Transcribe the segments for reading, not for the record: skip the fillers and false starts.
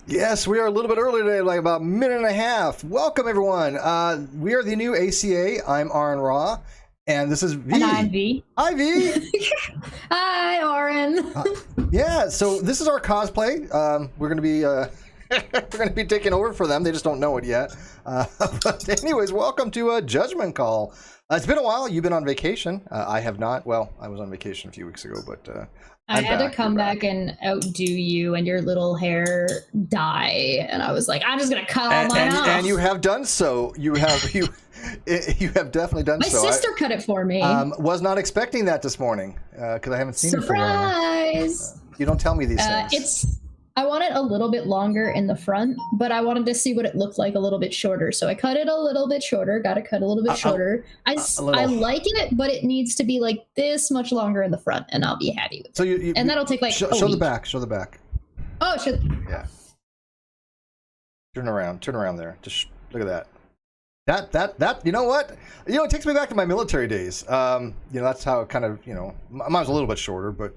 Yes, we are a little bit early today, like about a minute and a half. Welcome, everyone. We are the new ACA. I'm Aaron Raw, and this is V. And I'm V. Hi, V. Hi, Aaron. Yeah, so this is our cosplay. We're gonna be taking over for them. They just don't know it yet. But anyways, welcome to Judgment Call. It's been a while. You've been on vacation. I have not. Well, I was on vacation a few weeks ago, but I had to come back and outdo you and your little hair dye, and I was like, I'm just gonna cut all mine off. And you have done so. You have definitely done so. My sister cut it for me. Was not expecting that this morning because I haven't seen it for a while. Surprise! You don't tell me these things. I want it a little bit longer in the front, but I wanted to see what it looked like a little bit shorter. So I cut it a little bit shorter, got to cut a little bit shorter. I like it, but it needs to be like this much longer in the front, and I'll be happy with it. So and that'll take like show the back. Show the back. Oh, shit. Yeah. Turn around there. Just look at that. That you know what? It takes me back to my military days. That's how it kind of, mine was a little bit shorter, but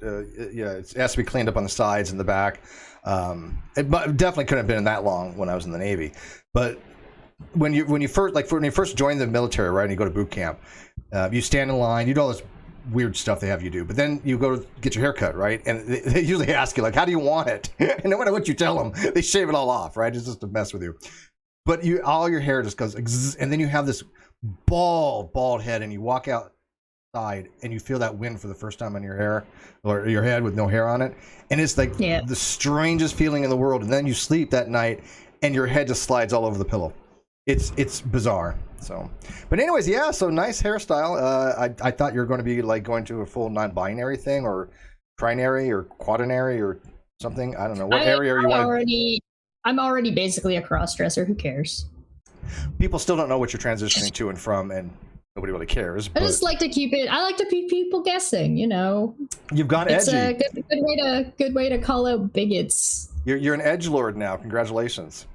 yeah, it has to be cleaned up on the sides and the back. It definitely couldn't have been that long when I was in the Navy. But when you first join the military, right, and you go to boot camp, you stand in line, you do all this weird stuff they have you do, but then you go to get your hair cut, right? And they usually ask you, like, how do you want it? And no matter what you tell them, they shave it all off, right? It's just to mess with you. But all your hair just goes, and then you have this bald head, and you walk outside, and you feel that wind for the first time on your hair or your head with no hair on it, and it's like the strangest feeling in the world. And then you sleep that night, and your head just slides all over the pillow. It's bizarre. So, but anyways, yeah. So nice hairstyle. I thought you were going to be like going to a full non-binary thing, or trinary, or quaternary, or something. I don't know what area are you want. I'm already basically a cross-dresser. Who cares? People still don't know what you're transitioning to and from, and nobody really cares. I just like to keep it. I like to keep people guessing. You've gone edgy. It's a good way to call out bigots. You're an edgelord now. Congratulations.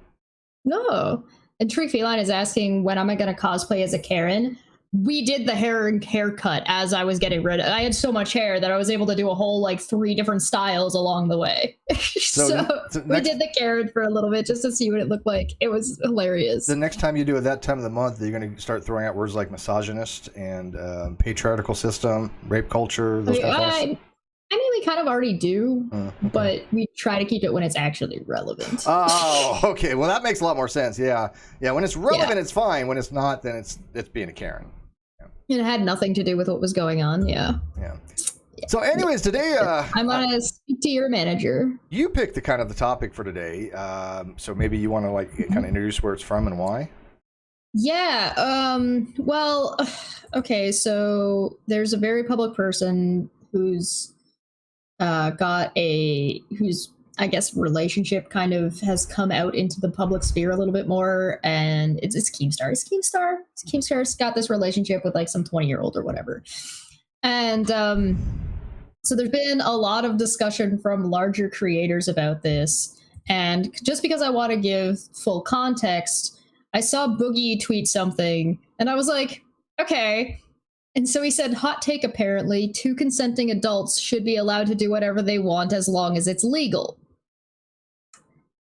No, and Trick Feline is asking when am I going to cosplay as a Karen. We did the haircut as I was getting rid of. I had so much hair that I was able to do a whole 3 different styles along the way. So we did the Karen for a little bit just to see what it looked like. It was hilarious. The next time you do it that time of the month, you're going to start throwing out words like misogynist and patriarchal system, rape culture, those kind of things. I mean, we kind of already do, but we try to keep it when it's actually relevant. Oh, okay. Well, that makes a lot more sense. Yeah. When it's relevant, it's fine. When it's not, then it's being a Karen. It had nothing to do with what was going on. Yeah. So anyways, today I'm gonna speak to your manager. You picked the topic for today. So maybe you want to kind of introduce where it's from and why. Yeah. Well, okay. So there's a very public person who's whose I guess relationship kind of has come out into the public sphere a little bit more, and it's Keemstar. Keemstar's got this relationship with some 20-year-old or whatever, and so there's been a lot of discussion from larger creators about this. And just because I want to give full context, I saw Boogie tweet something, and I was like, okay. And so he said, hot take, apparently, 2 consenting adults should be allowed to do whatever they want as long as it's legal.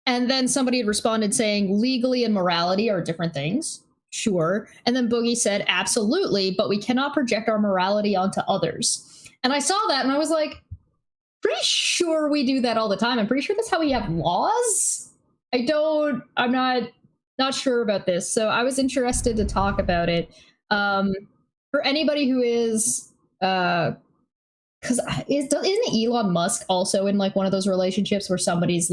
And then somebody had responded saying, legally and morality are different things. Sure. And then Boogie said, absolutely, but we cannot project our morality onto others. And I saw that and I was like, pretty sure we do that all the time. I'm pretty sure that's how we have laws. I'm not sure about this. So I was interested to talk about it. For anybody who is, because isn't Elon Musk also in one of those relationships where somebody's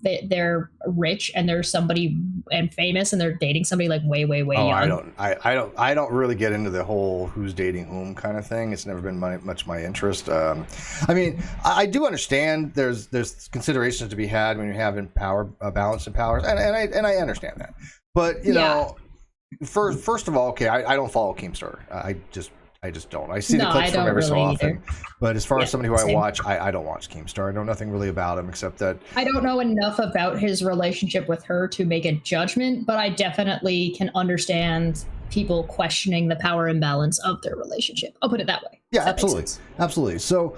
they're rich and there's somebody and famous and they're dating somebody way young? I don't really get into the whole who's dating whom kind of thing. It's never been much my interest. I mean, I do understand there's considerations to be had when you're having balance in powers, and I understand that. But first of all, okay, I don't follow Keemstar. I just don't. I see the clips from every so often. But as far as somebody who I watch, I don't watch Keemstar. I know nothing really about him except that I don't know enough about his relationship with her to make a judgment, but I definitely can understand people questioning the power imbalance of their relationship. I'll put it that way. Yeah, absolutely. So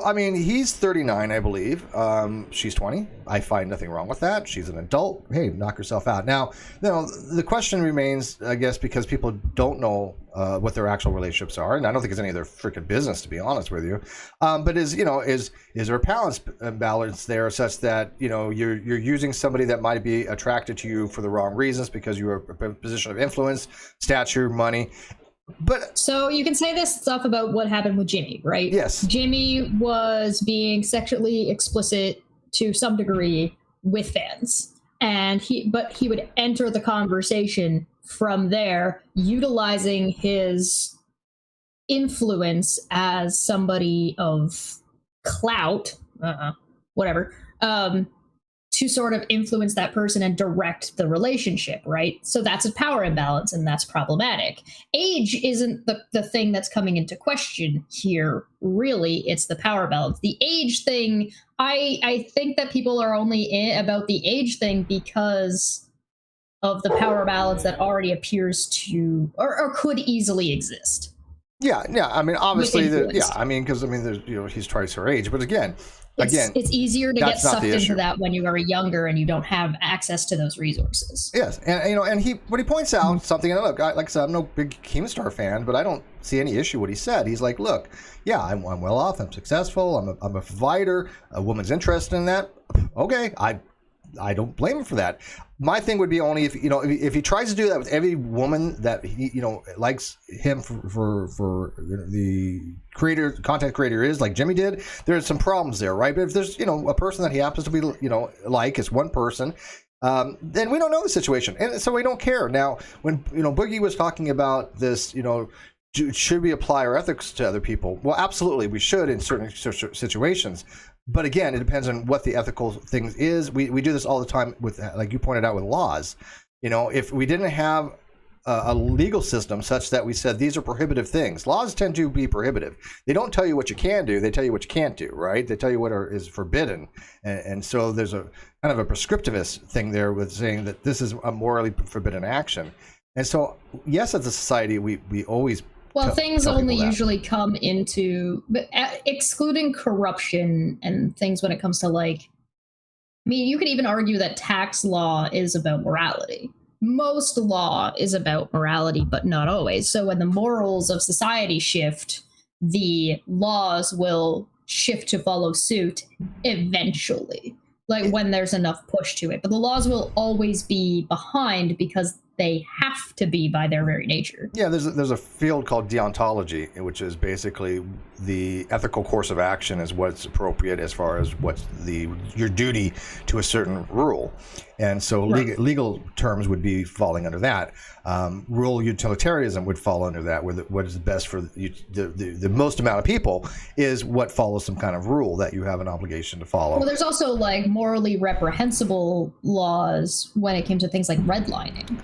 I mean, he's 39, I believe. She's 20. I find nothing wrong with that. She's an adult. Hey, knock yourself out. Now, the question remains, I guess, because people don't know what their actual relationships are, and I don't think it's any of their freaking business, to be honest with you. But is there a balance there such that you're using somebody that might be attracted to you for the wrong reasons because you are a position of influence, stature, money. But so you can say this stuff about what happened with Jimmy, right? Yes. Jimmy was being sexually explicit to some degree with fans, and he would enter the conversation from there, utilizing his influence as somebody of clout, whatever, to sort of influence that person and direct the relationship, right? So that's a power imbalance, and that's problematic. Age isn't the thing that's coming into question here, really. It's the power balance. The age thing, I think that people are only about the age thing because of the power balance that already appears to, or could easily exist. Yeah. I mean, obviously, because there's, he's twice her age, but again, it's easier to get sucked into that when you are younger and you don't have access to those resources. Yes, and he points out something. And look, like I said, I'm no big Keemstar fan, but I don't see any issue what he said. He's like, look, yeah, I'm well off, I'm successful, I'm a provider. A woman's interested in that. Okay, I don't blame him for that. My thing would be only if he tries to do that with every woman that he likes him for the content creator is, like Jimmy did. There's some problems there, right? But if there's a person that he happens to be like, it's one person, then we don't know the situation, and so we don't care. Now, when Boogie was talking about this, should we apply our ethics to other people? Well, absolutely, we should in certain situations. But again, it depends on what the ethical thing is. We do this all the time with, like you pointed out, with laws. If we didn't have a legal system such that we said these are prohibitive things, laws tend to be prohibitive. They don't tell you what you can do; they tell you what you can't do. Right? They tell you what is forbidden, and so there's a kind of a prescriptivist thing there with saying that this is a morally forbidden action. And so, yes, as a society, we always. Well, things only usually come into, but excluding corruption and things when it comes to you could even argue that tax law is about morality. Most law is about morality, but not always. So when the morals of society shift, the laws will shift to follow suit eventually, when there's enough push to it. But the laws will always be behind because they have to be by their very nature. Yeah, there's a field called deontology, which is basically the ethical course of action is what's appropriate as far as what's your duty to a certain rule. And so legal terms would be falling under that. Rural utilitarianism would fall under that, where what is best for the most amount of people is what follows some kind of rule that you have an obligation to follow. Well, there's also morally reprehensible laws when it came to things like redlining.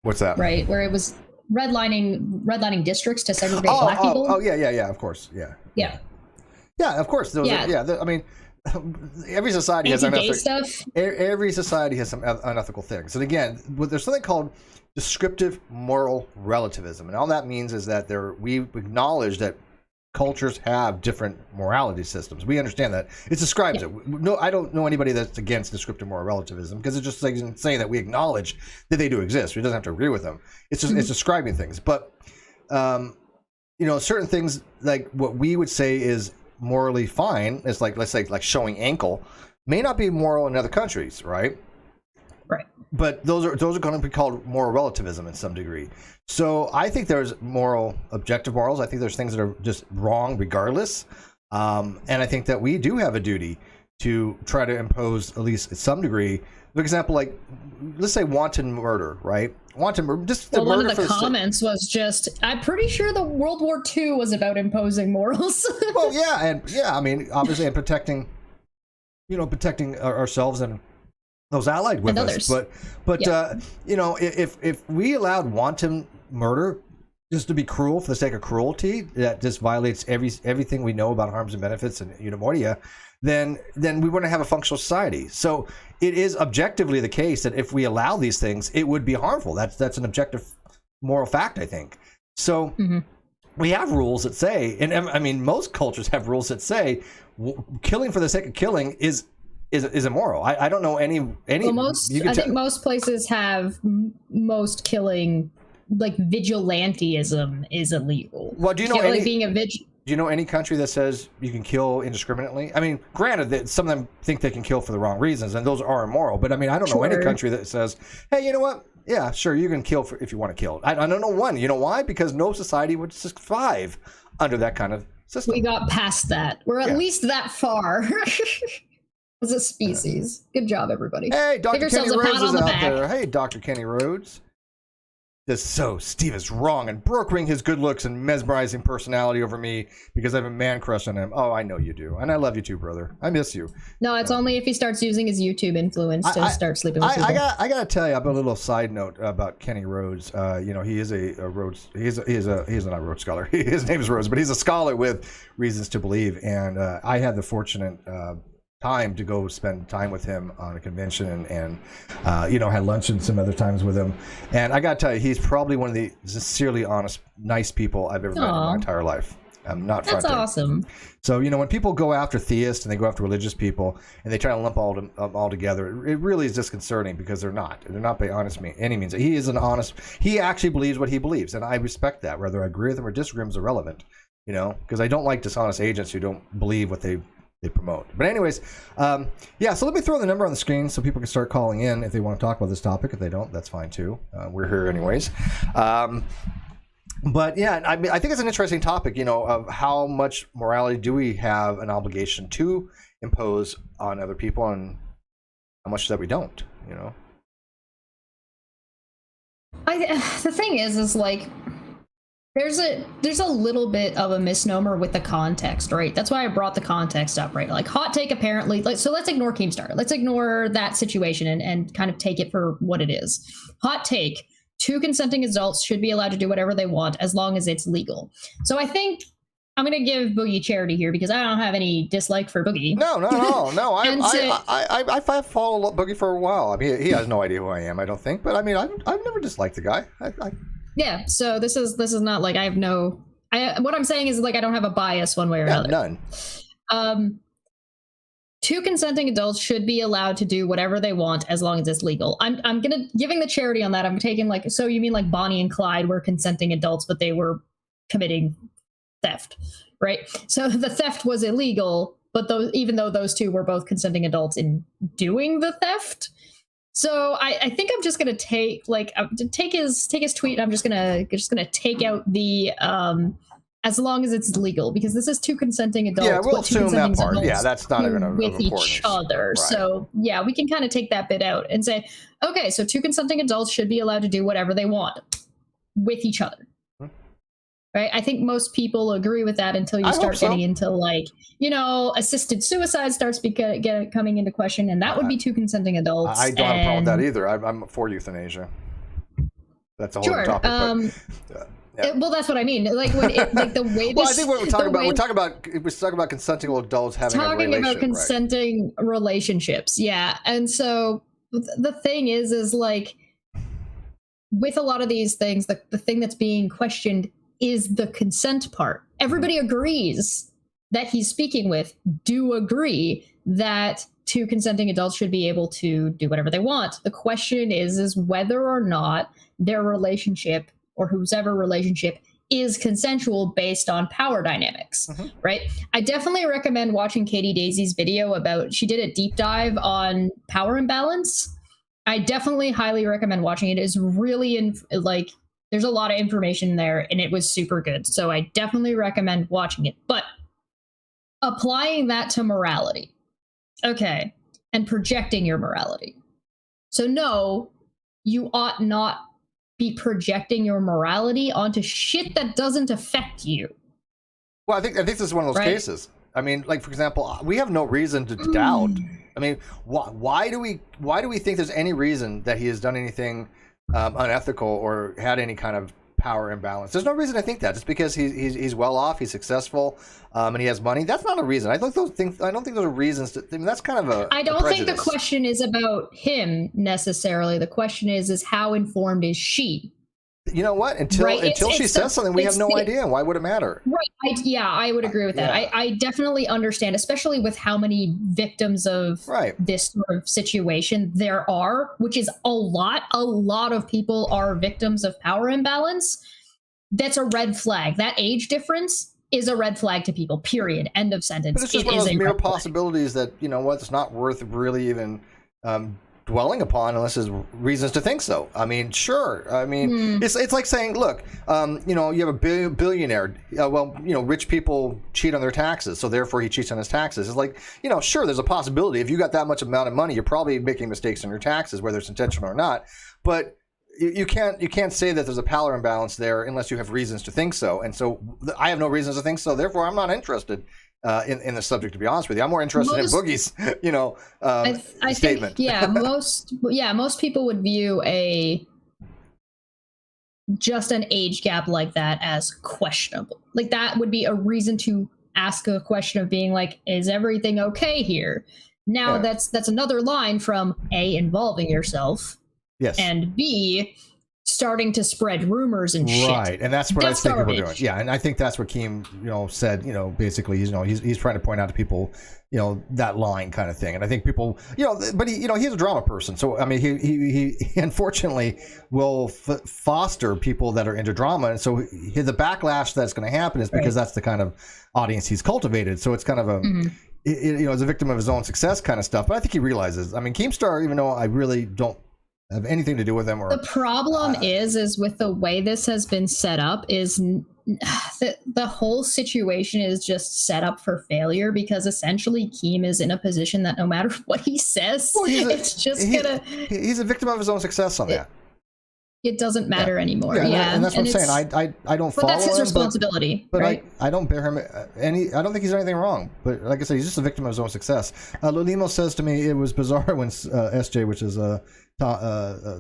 What's that? Right, where it was redlining districts to segregate black people. Oh, yeah, of course, yeah. Yeah, of course. I mean, every society has every society has some unethical things. And again, there's something called descriptive moral relativism, and all that means is that we acknowledge that cultures have different morality systems. We understand that. It describes it. No, I don't know anybody that's against descriptive moral relativism, because it's just saying that we acknowledge that they do exist. We doesn't have to agree with them. It's just it's describing things. But certain things like what we would say is morally fine is let's say showing ankle may not be moral in other countries, right? Right. But those are going to be called moral relativism in some degree. So I think there's objective morals. I think there's things that are just wrong regardless. And I think that we do have a duty to try to impose, at least at some degree, for example, let's say wanton murder, right? Wanton murder. One of the comments was just, I'm pretty sure the World War II was about imposing morals. Well, I mean, obviously, and protecting ourselves and those allied with us. But if we allowed wanton murder just to be cruel for the sake of cruelty, that just violates everything we know about harms and benefits and eudaimonia, then we wouldn't have a functional society. So it is objectively the case that if we allow these things, it would be harmful. That's an objective moral fact, I think. So we have rules that say, and I mean, most cultures have rules that say killing for the sake of killing is immoral. I don't know any. Well, I think most places have most killing, like vigilantism is illegal. Well, do you know any, like being a do you know any country that says you can kill indiscriminately? I mean, granted that some of them think they can kill for the wrong reasons, and those are immoral. But I mean, I don't know any country that says, hey, you know what? Yeah, sure, you can kill if you want to kill. I don't know one. You know why? Because no society would survive under that kind of system. We got past that. We're at least that far. As a species. Good job, everybody. Hey, Dr. Kenny Rhodes is out there. Hey, Dr. Kenny Rhodes. Steve is wrong and brokering his good looks and mesmerizing personality over me because I have a man crush on him. Oh, I know you do. And I love you too, brother. I miss you. No, it's only if he starts using his YouTube influence to start sleeping with people. I got to tell you, I have a little side note about Kenny Rhodes. You know, he is a Rhodes. He's not a Rhodes scholar. His name is Rhodes, but he's a scholar with reasons to believe. And I had the fortunate time to go spend time with him on a convention and you know, had lunch and some other times with him. And I got to tell you, he's probably one of the sincerely honest, nice people I've ever met in my entire life. I'm not fronting. That's awesome. So, you know, when people go after theists and they go after religious people and they try to lump all together, it really is disconcerting because they're not by honest any means. He is he actually believes what he believes, and I respect that. Whether I agree with him or disagree is irrelevant, you know, because I don't like dishonest agents who don't believe what they promote. But anyways, yeah, so let me throw the number on the screen so people can start calling in if they want to talk about this topic. If they don't, that's fine too. We're here anyways. But yeah, I mean, I think it's an interesting topic, you know, of how much morality do we have an obligation to impose on other people and how much that we don't, you know? The thing is like, there's a little bit of a misnomer with the context, right? That's why I brought the context up, right? Like hot take apparently, so let's ignore Keemstar. Let's ignore that situation and kind of take it for what it is. Hot take, 2 consenting adults should be allowed to do whatever they want as long as it's legal. So I think I'm going to give Boogie charity here because I don't have any dislike for Boogie. No, not at all. No, I followed Boogie for a while. I mean, he has no idea who I am, I don't think. But I mean, I've never disliked the guy. Yeah, so this is not like I have no. What I'm saying is like I don't have a bias one way or another. None. 2 consenting adults should be allowed to do whatever they want as long as it's legal. I'm giving the charity on that. I'm taking like, so you mean like Bonnie and Clyde were consenting adults, but they were committing theft, right? So the theft was illegal, but even though those 2 were both consenting adults in doing the theft. So I think I'm just gonna take his tweet. And I'm just gonna take out the as long as it's legal, because this is 2 consenting adults. Yeah, we'll assume that part. Yeah, that's not even with each other. Right. So yeah, we can kind of take that bit out and say, okay, so 2 consenting adults should be allowed to do whatever they want with each other. Right, I think most people agree with that until you start getting into like, you know, assisted suicide starts coming into question, and that would be 2 consenting adults. I don't have a problem with that either. I'm for euthanasia. That's a whole other topic. Yeah. Well, that's what I mean. Like when like the way. Well, I think what we're talking about. We're talking about consenting adults having a relationship. Talking about consenting relationships, yeah. And so the thing is like with a lot of these things, the thing that's being questioned is the consent part. Everybody agrees that he's speaking with, do agree that 2 consenting adults should be able to do whatever they want. The question is whether or not their relationship or whoever relationship is consensual based on power dynamics, right? I definitely recommend watching Katie Daisy's video she did a deep dive on power imbalance. I definitely highly recommend watching it. It is really there's a lot of information there, and it was super good. So I definitely recommend watching it. But applying that to morality, okay, and projecting your morality. So no, you ought not be projecting your morality onto shit that doesn't affect you. Well, I think this is one of those cases. I mean, like for example, we have no reason to doubt. I mean, why do we think there's any reason that he has done anything unethical or had any kind of power imbalance? There's no reason to think that. Just because he's well off, he's successful, and he has money, that's not a reason. I don't think those are reasons. I mean, that's kind of a. I don't think the question is about him necessarily. The question is how informed is she? you know what? Until she says something, we have no idea. Why would it matter? Right. I would agree with that. I definitely understand, especially with how many victims of this sort of situation there are, which is a lot. A lot of people are victims of power imbalance. That's a red flag. That age difference is a red flag to people, period. End of sentence. But it's just one of those mere possibilities that, you know what, it's not worth really even dwelling upon unless there's reasons to think so. I mean, sure. I mean, it's like saying, look, you know, you have a billionaire. Well, you know, rich people cheat on their taxes, so therefore he cheats on his taxes. It's like, you know, sure, there's a possibility. If you got that much amount of money, you're probably making mistakes on your taxes, whether it's intentional or not. But you can't say that there's a power imbalance there unless you have reasons to think so. And so I have no reasons to think so. Therefore, I'm not interested in the subject, to be honest with you. I'm more interested in Boogie's, you know, I statement. Think, most people would view just an age gap like that as questionable. Like that would be a reason to ask a question of being like, is everything okay here? Now that's another line from A, involving yourself. Yes. And B, starting to spread rumors and shit. Right, and that's what I think people are doing. Yeah, and I think that's what Keem, you know, said. You know, basically, he's trying to point out to people, you know, that line kind of thing. And I think people, you know, but he, you know, he's a drama person, so I mean, he unfortunately will foster people that are into drama, and so the backlash that's going to happen is because that's the kind of audience he's cultivated. So it's kind of a. You know, as a victim of his own success kind of stuff. But I think he realizes. I mean, Keemstar, even though I really don't have anything to do with him, or the problem is with the way this has been set up is the whole situation is just set up for failure, because essentially Keem is in a position that no matter what he says, he's a victim of his own success on that. It doesn't matter anymore. And that's what I'm saying. I don't follow him. But that's his responsibility. But right? I don't bear him I don't think he's done anything wrong. But like I said, he's just a victim of his own success. Lolimo says to me, it was bizarre when SJ, which is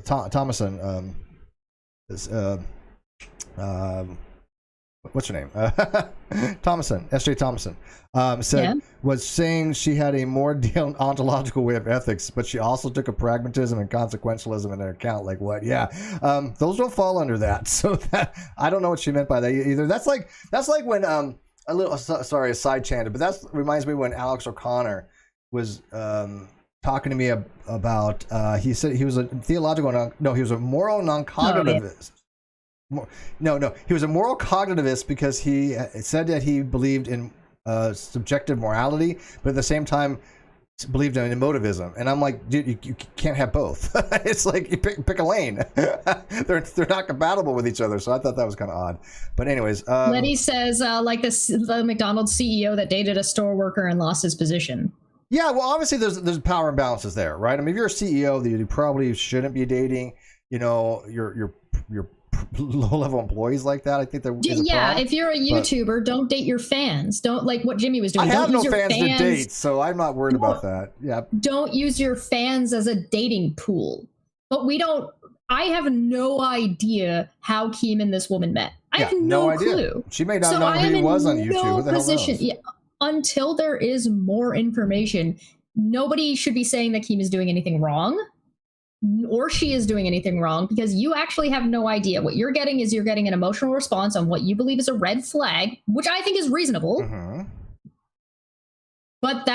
Thomason, what's her name? Thomason, S.J. Thomason, was saying she had a more ontological way of ethics, but she also took a pragmatism and consequentialism in her account. Like what? Yeah, those don't fall under that. So that, I don't know what she meant by that either. That's like when a side tangent, but that reminds me when Alex O'Connor was talking to me about. He said he was a theological. No, he was a moral non-cognitivist. He was a moral cognitivist because he said that he believed in subjective morality, but at the same time believed in emotivism. And I'm like, dude, you can't have both. It's like you pick a lane. They're not compatible with each other. So I thought that was kind of odd. But anyways, Letty says like the McDonald's CEO that dated a store worker and lost his position. Yeah, well, obviously there's power imbalances there, right? I mean, if you're a CEO, you probably shouldn't be dating, you know, your low-level employees like that. I think there is a problem. If you're a YouTuber, don't date your fans. Don't, like what Jimmy was doing. I have no fans to date, so I'm not worried about that. Yeah. Don't use your fans as a dating pool. But I have no idea how Keem and this woman met. I have no clue. She may not know who he was on YouTube. No Who the hell position. knows? Yeah, until there is more information, nobody should be saying that Keem is doing anything wrong, or she is doing anything wrong, because you actually have no idea. What you're getting is an emotional response on what you believe is a red flag, which I think is reasonable. Mm-hmm. But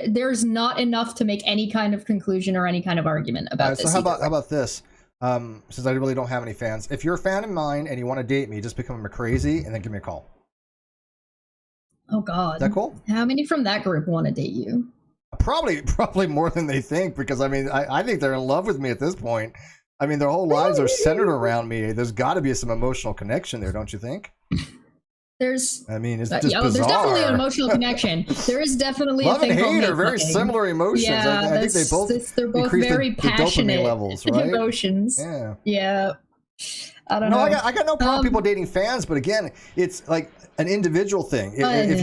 there's not enough to make any kind of conclusion or any kind of argument about this. So how about this? Since I really don't have any fans, if you're a fan of mine and you want to date me, just become crazy and then give me a call. Oh God. Is that cool? How many from that group want to date you? Probably more than they think, because I mean, I think they're in love with me at this point. I mean, their whole lives are centered around me. There's got to be some emotional connection there, don't you think? It's just bizarre. There's definitely an emotional connection. There is definitely love a thing and called hate are very similar emotions. Yeah, I think they're both very passionate the dopamine levels, right? Emotions. Yeah. I don't know. I got no problem people dating fans, but again, it's like an individual thing. If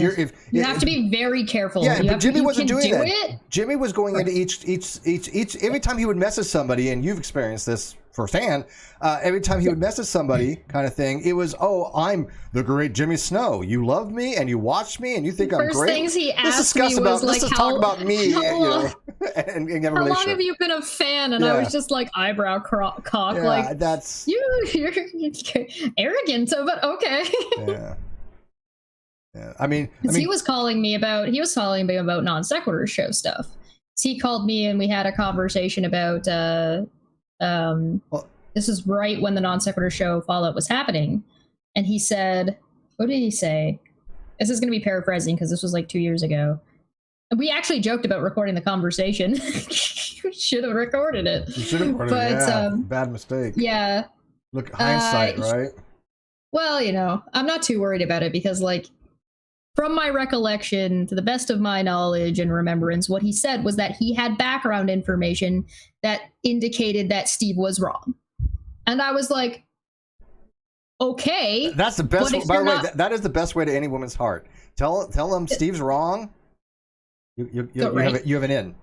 you have to be very careful. Yeah, but Jimmy wasn't doing that. Jimmy was going into each every time he would message somebody, and you've experienced this firsthand. Every time he would message somebody, kind of thing, it was, "Oh, I'm the great Jimmy Snow. You love me and you watch me and you think I'm First great." things he Let's asked discuss me about. was Let's like, just talk about me, how long, and have a how long relationship. have you been a fan? And Yeah. I was just like eyebrow cock, Yeah, like that's you're arrogant, but okay. yeah. Yeah, I mean, He was calling me about non sequitur show stuff. So he called me and we had a conversation about well, this is right when the non sequitur show Fallout was happening, and he said, what did he say? This is going to be paraphrasing because this was like 2 years ago. And we actually joked about recording the conversation. Should have recorded it. you should have recorded it. Yeah, bad mistake. Yeah. Look, hindsight, right? Well, you know, I'm not too worried about it because, like, from my recollection, to the best of my knowledge and remembrance, what he said was that he had background information that indicated that Steve was wrong. And I was like, okay. That's the best. By the way, that is the best way to any woman's heart. Tell them Steve's wrong. You have an in.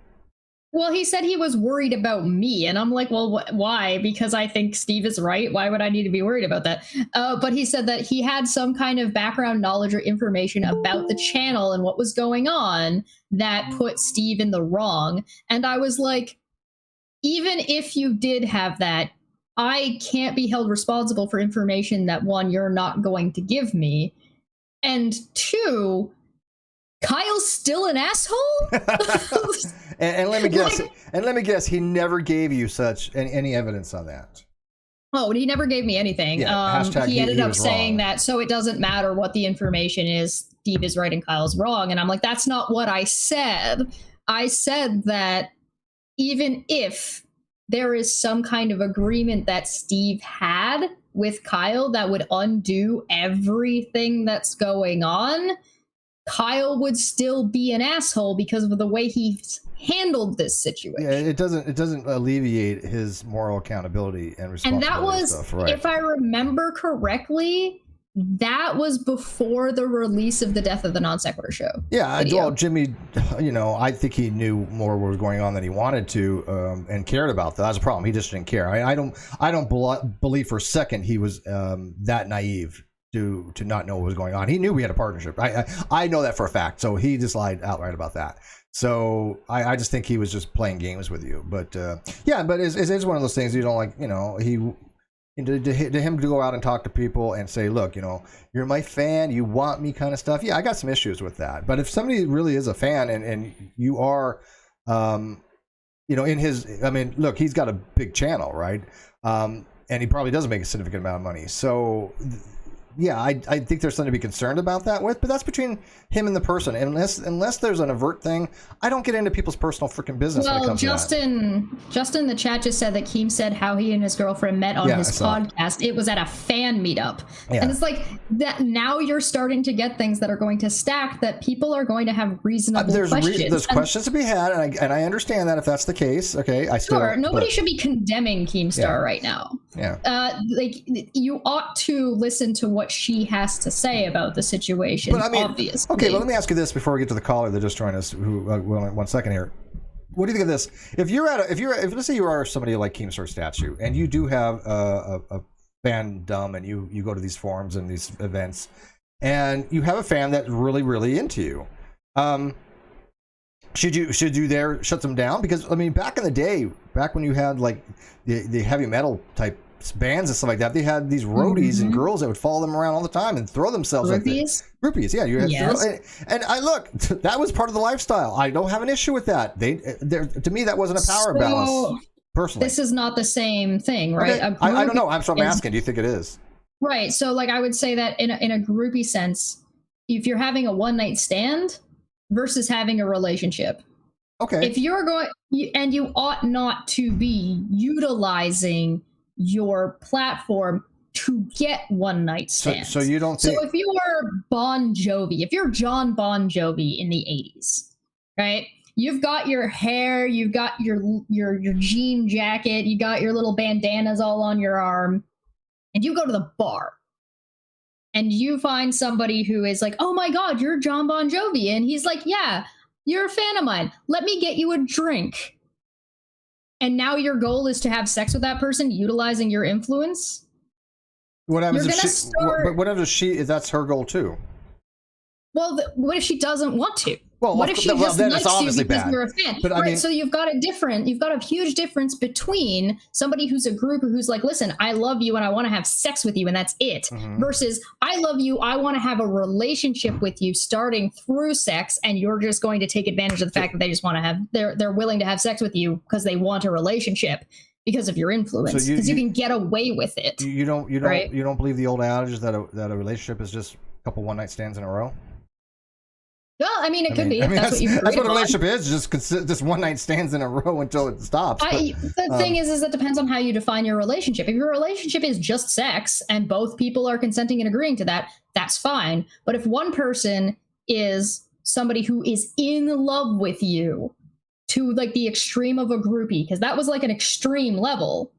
Well, he said he was worried about me, and I'm like, well, why? Because I think Steve is right. Why would I need to be worried about that? But he said that he had some kind of background knowledge or information about the channel and what was going on that put Steve in the wrong. And I was like, even if you did have that, I can't be held responsible for information that, one, you're not going to give me, and two, Kyle's still an asshole. and let me guess. He never gave you any evidence on that. Oh, he never gave me anything. Yeah, he ended up saying that, so it doesn't matter what the information is. Steve is right and Kyle's wrong. And I'm like, that's not what I said. I said that even if there is some kind of agreement that Steve had with Kyle that would undo everything that's going on, Kyle would still be an asshole because of the way he's handled this situation. Yeah, it doesn't alleviate his moral accountability and responsibility. And that was, stuff, right. If I remember correctly, that was before the release of the Death of the Non Sequitur show. Yeah, well, Jimmy, I think he knew more what was going on than he wanted to, and cared about that. That's a problem. He just didn't care. I don't believe for a second he was that naive to not know what was going on. He knew we had a partnership. I know that for a fact. So he just lied outright about that. So I just think he was just playing games with you. But yeah, but it is one of those things you don't like. To him to go out and talk to people and say, look, you're my fan, you want me, kind of stuff. Yeah, I got some issues with that. But if somebody really is a fan and you are, in his, look, he's got a big channel, right? And he probably doesn't make a significant amount of money. So yeah, I think there's something to be concerned about that with, but that's between him and the person. Unless there's an overt thing, I don't get into people's personal freaking business when it comes to that. Justin in the chat just said that Keem said how he and his girlfriend met on his podcast. It was at a fan meetup. Yeah. And it's like that now you're starting to get things that are going to stack that people are going to have reasonable questions. There's questions to be had, and I understand that if that's the case. Okay, nobody should be condemning Keemstar right now. Yeah. You ought to listen to what she has to say about the situation. But obviously. Okay, well, let me ask you this before we get to the caller that just joined us. One second here. What do you think of this? If let's say you are somebody like Keemstar Statue, and you do have a fandom, and you go to these forums and these events, and you have a fan that's really, really into you, should you shut them down? Because back in the day, back when you had like the heavy metal type bands and stuff like that, they had these roadies and girls that would follow them around all the time and throw themselves at them. Groupies, yeah. You had and I look, that was part of the lifestyle. I don't have an issue with that. To me, that wasn't a power balance. Personally, this is not the same thing, right? Okay. I don't know. I'm asking. Do you think it is? Right. So, like, I would say that in a groupie sense, if you're having a one night stand versus having a relationship. Okay. If you're going, and you ought not to be utilizing your platform to get one night stands. So you don't think... So if you are Bon Jovi, if you're John Bon Jovi in the 80s, right? You've got your hair, you've got your jean jacket, you got your little bandanas all on your arm, and you go to the bar. And you find somebody who is like, oh my God, you're John Bon Jovi. And he's like, yeah, you're a fan of mine. Let me get you a drink. and now your goal is to have sex with that person utilizing your influence. What happens You're if gonna she? start- But what if she? That's her goal too. Well, what if she doesn't want to? Well, what if she just then likes it's obviously you because bad. you're a fan? But I mean, so you've got a huge difference between somebody who's a group who's like, listen, I love you and I want to have sex with you and that's it, Mhm. versus I love you, I want to have a relationship with you starting through sex, and you're just going to take advantage of the fact that they just want to have, they're willing to have sex with you because they want a relationship because of your influence, So because you can get away with it. You don't right? you don't believe the old adage that a relationship is just a couple one night stands in a row? Well, I mean, it could be. If that's what you that's what a upon. relationship is. Just one night stands in a row until it stops. The thing is that depends on how you define your relationship. If your relationship is just sex and both people are consenting and agreeing to that, that's fine. But if one person is somebody who is in love with you to like the extreme of a groupie, because that was like an extreme level.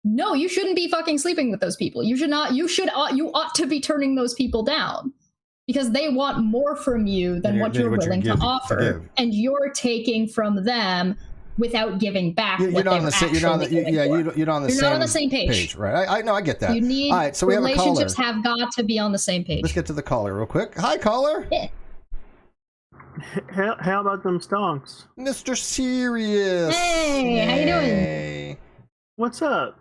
No, you shouldn't be fucking sleeping with those people. You should not. You ought to be turning those people down. Because they want more from you than what you're willing to offer, and you're taking from them without giving back. You're not on the same. You're not on the same page, right? I know. I get that. You need. All right, so we have a caller. Relationships have got to be on the same page. Let's get to the caller real quick. Hi, caller. Yeah. How about them stonks? Mr. Serious. Hey, how you doing? What's up?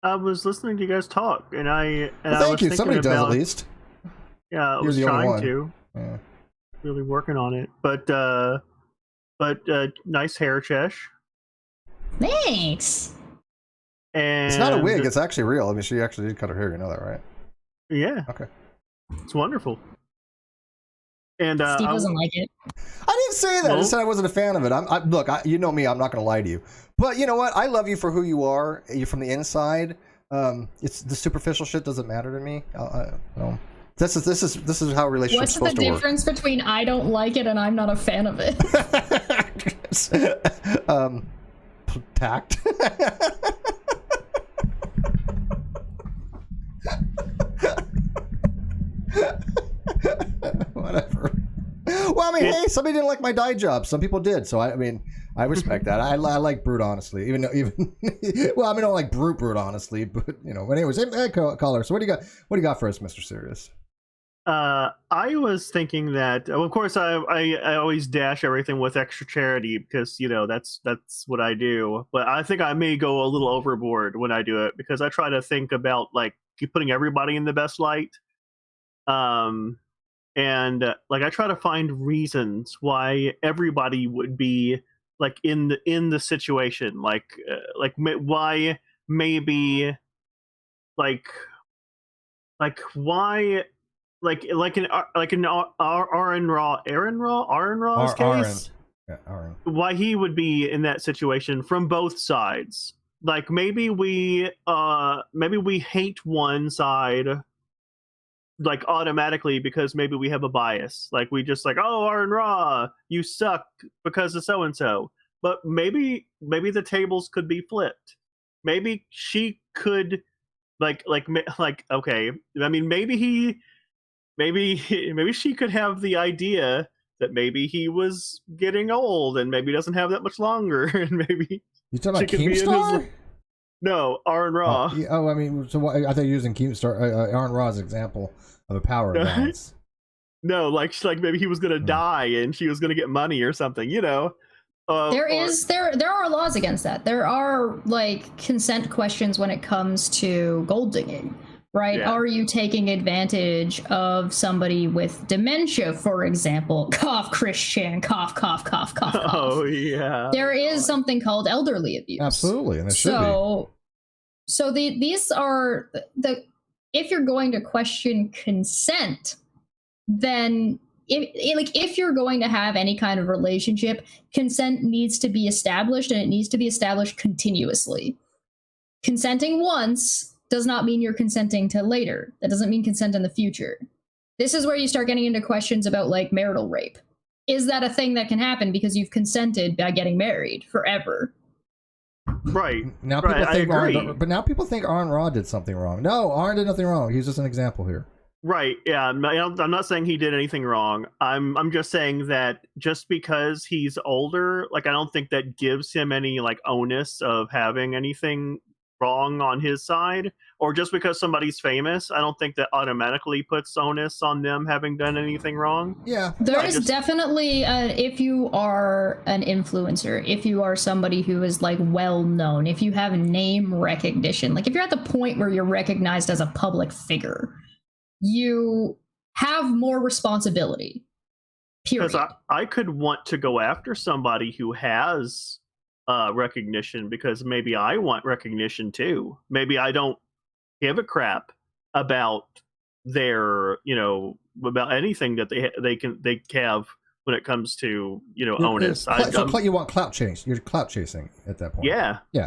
I was listening to you guys talk, and I well, was thank you. thinking Somebody about, does at least. Yeah, I You're was the only trying one. to. Yeah. Really working on it, but nice hair, Chesh. Thanks. And It's not a wig. It's actually real. I mean, she actually did cut her hair. You know that, right? Yeah. Okay. It's wonderful. And Steve doesn't like it. I didn't say that. I just said I wasn't a fan of it. Look, you know me. I'm not going to lie to you. But you know what? I love you for who you are. You're from the inside. It's the superficial shit doesn't matter to me. This is how relationships What's supposed the to work. difference between I don't like it and I'm not a fan of it? Tact. Whatever. Well, I mean, hey, somebody didn't like my dye job. Some people did, so I mean, I respect that. I like brute honestly, even well, I mean, I don't like brute honestly, but you know. But anyways, hey, caller. So what do you got for us, Mr. Serious? I was thinking that, well, of course, I always dash everything with extra charity because that's what I do. But I think I may go a little overboard when I do it because I try to think about like putting everybody in the best light. And like I try to find reasons why everybody would be like in the situation, like why maybe like why like in Aaron Raw's case, yeah, Aaron. why he would be in that situation from both sides. Like maybe we hate one side like automatically because maybe we have a bias. Like we just like, oh, Aaron Raw, you suck because of so and so. But maybe the tables could be flipped. Maybe she could like okay. I mean, maybe she could have the idea that maybe he was getting old and maybe doesn't have that much longer, and maybe You talking about Keemstar? No, Aaron Raw. I mean, so I thought you were using Keemstar, Aaron Raw as an example of a power imbalance. No, like maybe he was gonna die and she was gonna get money or something, There are laws against that. There are like consent questions when it comes to gold digging, right? Yeah. Are you taking advantage of somebody with dementia, for example? Cough, Christian. Cough, cough, cough, cough, cough. Oh yeah. There is something called elderly abuse. Absolutely, and it should be. So these are if you're going to question consent, then if you're going to have any kind of relationship, consent needs to be established, and it needs to be established continuously. Consenting once does not mean you're consenting to later. That doesn't mean consent in the future. This is where you start getting into questions about like marital rape. Is that a thing that can happen because you've consented by getting married forever? Right. Now people right, think Arn, but now people think Aaron Raw did something wrong. No, Arn did nothing wrong. He's just an example here. Right. Yeah. I'm not saying he did anything wrong. I'm just saying that just because he's older, like I don't think that gives him any like onus of having anything wrong on his side. Or just because somebody's famous, I don't think that automatically puts onus on them having done anything wrong. Yeah. There is definitely, if you are an influencer, if you are somebody who is like well known, if you have name recognition, like if you're at the point where you're recognized as a public figure, you have more responsibility. Period. Because I could want to go after somebody who has recognition because maybe I want recognition too. Maybe I don't give a crap about their, about anything that they have when it comes to, onus. You want clout chase. You're clout chasing at that point. Yeah. Yeah.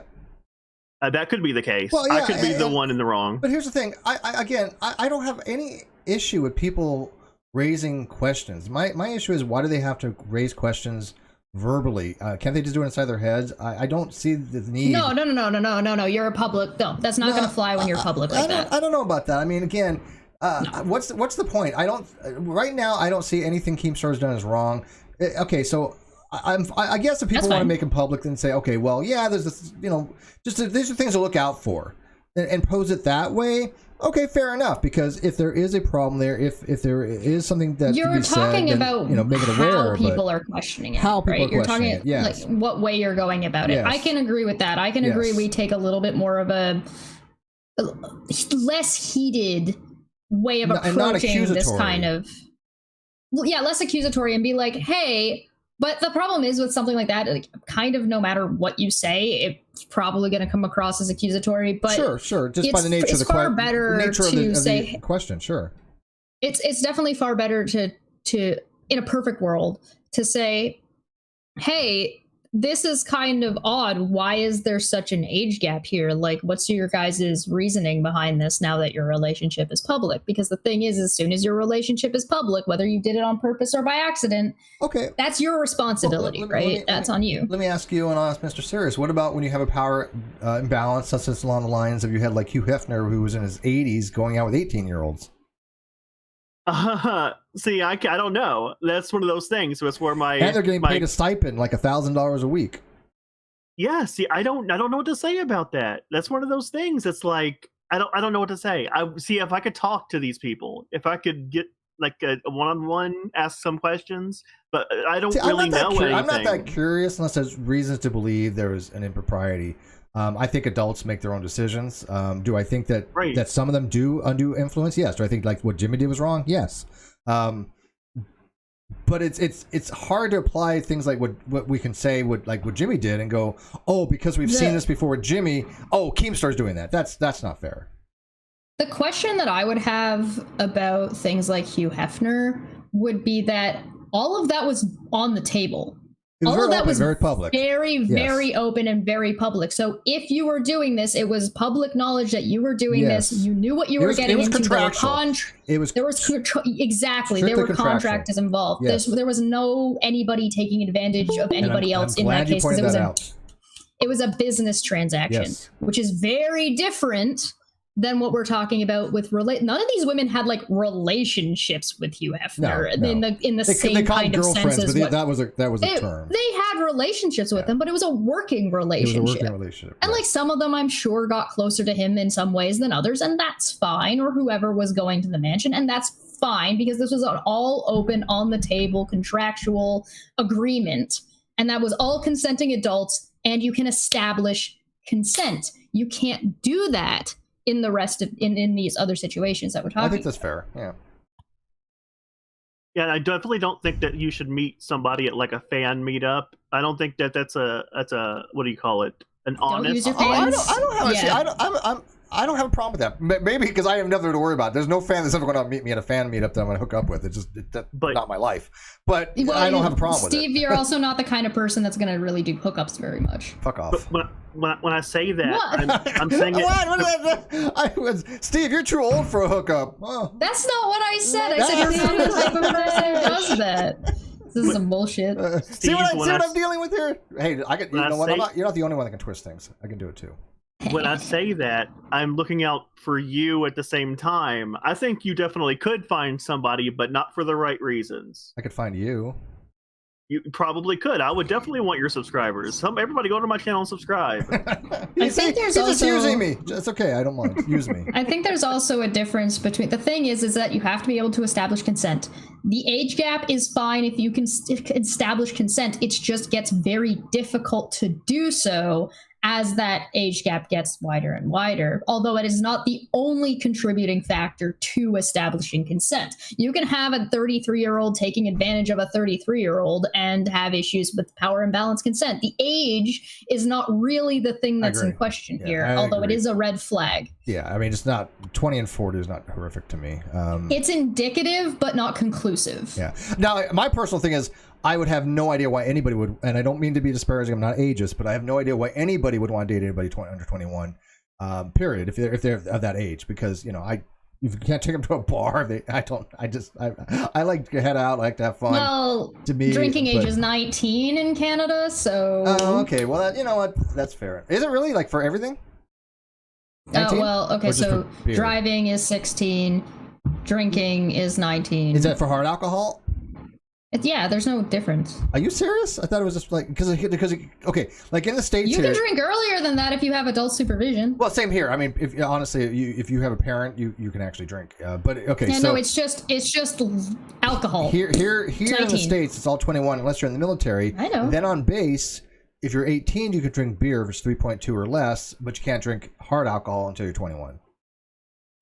That could be the case. Well, yeah, I could be the one in the wrong. But here's the thing. I don't have any issue with people raising questions. My issue is, why do they have to raise questions verbally? Can't they just do it inside their heads? I don't see the need. No. You're a public. No, that's not going to fly when you're public like that. I don't know about that. I mean, again, what's the point? Right now, I don't see anything Keemstar's done is wrong. Okay, so I guess if people want to make them public, then say, okay, well, yeah, there's this, these are things to look out for, and pose it that way. Okay, fair enough. Because if there is a problem there, if there is something that you're talking about, make it aware. How people are questioning it. How people right? are questioning it. Yes. Like what way you're going about it. Yes. I can agree with that. I can agree. We take a little bit more of a less heated way of approaching this kind of. Well, yeah, less accusatory, and be like, hey. But the problem is with something like that, like, kind of no matter what you say, it's probably going to come across as accusatory. But sure, just by the nature of the far better to say the question. Sure, it's definitely far better to in a perfect world to say, hey, this is kind of odd. Why is there such an age gap here? Like, what's your guys' reasoning behind this now that your relationship is public? Because the thing is, as soon as your relationship is public, whether you did it on purpose or by accident, okay, that's your responsibility, right? That's on you. Let me ask you, and I'll ask Mr. Serious, what about when you have a power imbalance, such as along the lines of you had like Hugh Hefner, who was in his 80s going out with 18-year-olds? See, I don't know. That's one of those things. So it's where and they're getting paid a stipend, like $1,000 a week. Yeah. See, I don't know what to say about that. That's one of those things. It's like I don't know what to say. I see if I could talk to these people, if I could get like a one-on-one, ask some questions, but I don't really know anything. I'm not that curious unless there's reasons to believe there was an impropriety. I think adults make their own decisions. Do I think that that some of them do undue influence? Yes. Do I think like what Jimmy did was wrong? Yes. But it's hard to apply things like what we can say what Jimmy did and go, oh, because we've seen this before with Jimmy. Oh, Keemstar's doing that. That's not fair. The question that I would have about things like Hugh Hefner would be that all of that was on the table. All of that was very public, very open and very public. So if you were doing this, it was public knowledge that you were doing this. You knew what you were getting into. Contractual. Exactly. There were contractors involved. Yes. There was no anybody taking advantage of anybody else in that case, because it was a business transaction, which is very different than what we're talking about with none of these women had like relationships with Hugh Hefner in the same kind of sense as that was a term. They had relationships with him, but it was a working relationship. And like some of them, I'm sure, got closer to him in some ways than others, and that's fine. Or whoever was going to the mansion, and that's fine because this was an all open, on the table, contractual agreement, and that was all consenting adults. And you can establish consent. You can't do that in the rest of in these other situations that we're talking about. I think that's fair. Yeah. Yeah, I definitely don't think that you should meet somebody at like a fan meetup. I don't think that's a what do you call it? An honest. Use your fans. I don't have a problem with that. Maybe because I have nothing to worry about. There's no fan that's ever going to meet me at a fan meetup that I'm going to hook up with. It's just that's not my life. But I don't have a problem with it. Steve, you're also not the kind of person that's going to really do hookups very much. Fuck off. But when I say that, I'm saying it. Steve, you're too old for a hookup. Oh. That's not what I said. I said you're not the type of person who does that. This is some bullshit. See what I'm dealing with here? Hey, you know what? You're not the only one that can twist things. I can do it too. when I say that, I'm looking out for you at the same time. I think you definitely could find somebody, but not for the right reasons. I could find you. You probably could. I would definitely want your subscribers. Everybody go to my channel and subscribe. I think there's He's also just using me. It's okay. I don't mind. Use me. I think there's also a difference between the thing is that you have to be able to establish consent. The age gap is fine if you can establish consent. It just gets very difficult to do so as that age gap gets wider and wider, although it is not the only contributing factor to establishing consent. You can have a 33-year-old taking advantage of a 33-year-old and have issues with power imbalance consent. The age is not really the thing that's in question here, although it is a red flag. Yeah, I mean, it's not 20 and 40 is not horrific to me. It's indicative, but not conclusive. Yeah. Now, my personal thing is, I would have no idea why anybody would, and I don't mean to be disparaging, I'm not ageist, but I have no idea why anybody would want to date anybody under 21, period, if they're of that age, because, you know, you can't take them to a bar. I like to head out, I like to have fun. Well, to me, drinking age is 19 in Canada, so... Oh, okay, well, you know what, that's fair. Is it really, like, for everything? 19? Well, okay, so driving is 16, drinking is 19. Is that for hard alcohol? Yeah, there's no difference. Are you serious? I thought it was just like because okay, like in the States, you can drink earlier than that if you have adult supervision. Well, same here. I mean, honestly, if you have a parent, you can actually drink. But okay, yeah, so no, it's just alcohol. Here in the States, it's all 21 unless you're in the military. I know. Then on base, if you're 18, you can drink beer if it's 3.2 or less, but you can't drink hard alcohol until you're 21.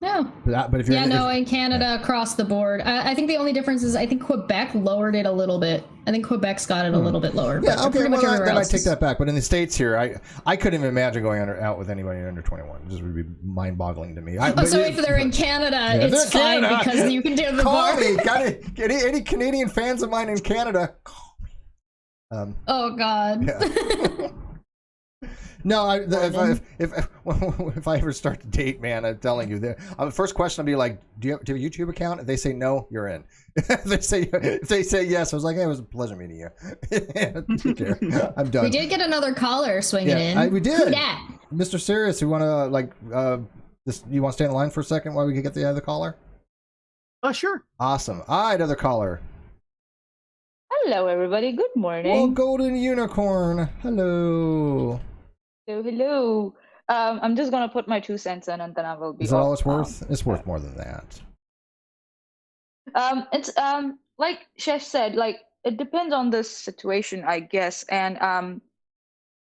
No. But if you're in Canada, across the board. I think the only difference is I think Quebec lowered it a little bit. I think Quebec's got it a little bit lower. Yeah, okay, well, then I take is... that back. But in the States here, I couldn't even imagine going out with anybody under 21. It just would be mind-boggling to me. So if they're in Canada, it's fine because you can do the call bar. Me. Any Canadian fans of mine in Canada, call me. Oh, God. Yeah. No, if I ever start to date, man, I'm telling you, the first question I'll be like, do you have a YouTube account? If they say no, you're in. If they say yes, I was like, hey, it was a pleasure meeting you. I'm done. We did get another caller swinging in. We did. Mr. Serious, you want to you want to stay in the line for a second while we get the other caller? Oh, sure. Awesome. All right, other caller. Hello, everybody. Good morning. Well, Golden Unicorn. Hello. Hello. I'm just gonna put my 2 cents in, and then I will be. Is that all it's worth? It's worth more than that. It's like Chef said, like it depends on the situation, I guess. And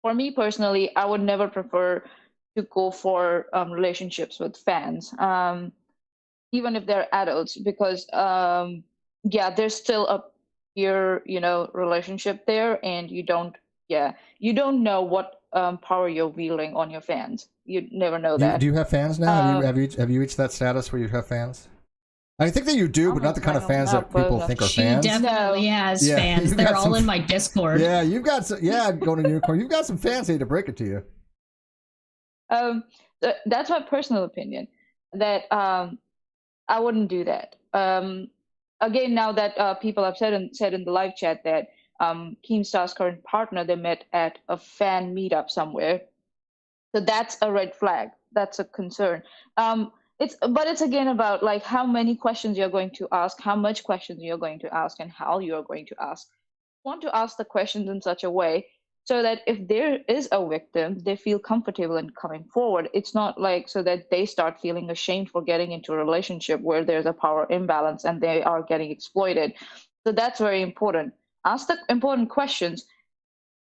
for me personally, I would never prefer to go for relationships with fans, even if they're adults, because there's still a peer, relationship there, and you don't know what power you're wielding on your fans. You never know that. Do you have fans now? Have you reached that status where you have fans? I think that you do, but not the kind of fans that people think are fans. She definitely has fans. They're all in my Discord. Yeah, you've got some. Yeah, Golden Unicorn. You've got some fans. I hate to break it to you. That's my personal opinion. That I wouldn't do that. Again, now that people have said in the live chat that Keemstar's current partner, they met at a fan meetup somewhere. So that's a red flag. That's a concern. It's again about like how many questions you're going to ask, how much questions you're going to ask, and how you're going to ask. You want to ask the questions in such a way so that if there is a victim, they feel comfortable in coming forward. It's not like so that they start feeling ashamed for getting into a relationship where there's a power imbalance and they are getting exploited. So that's very important. Ask the important questions.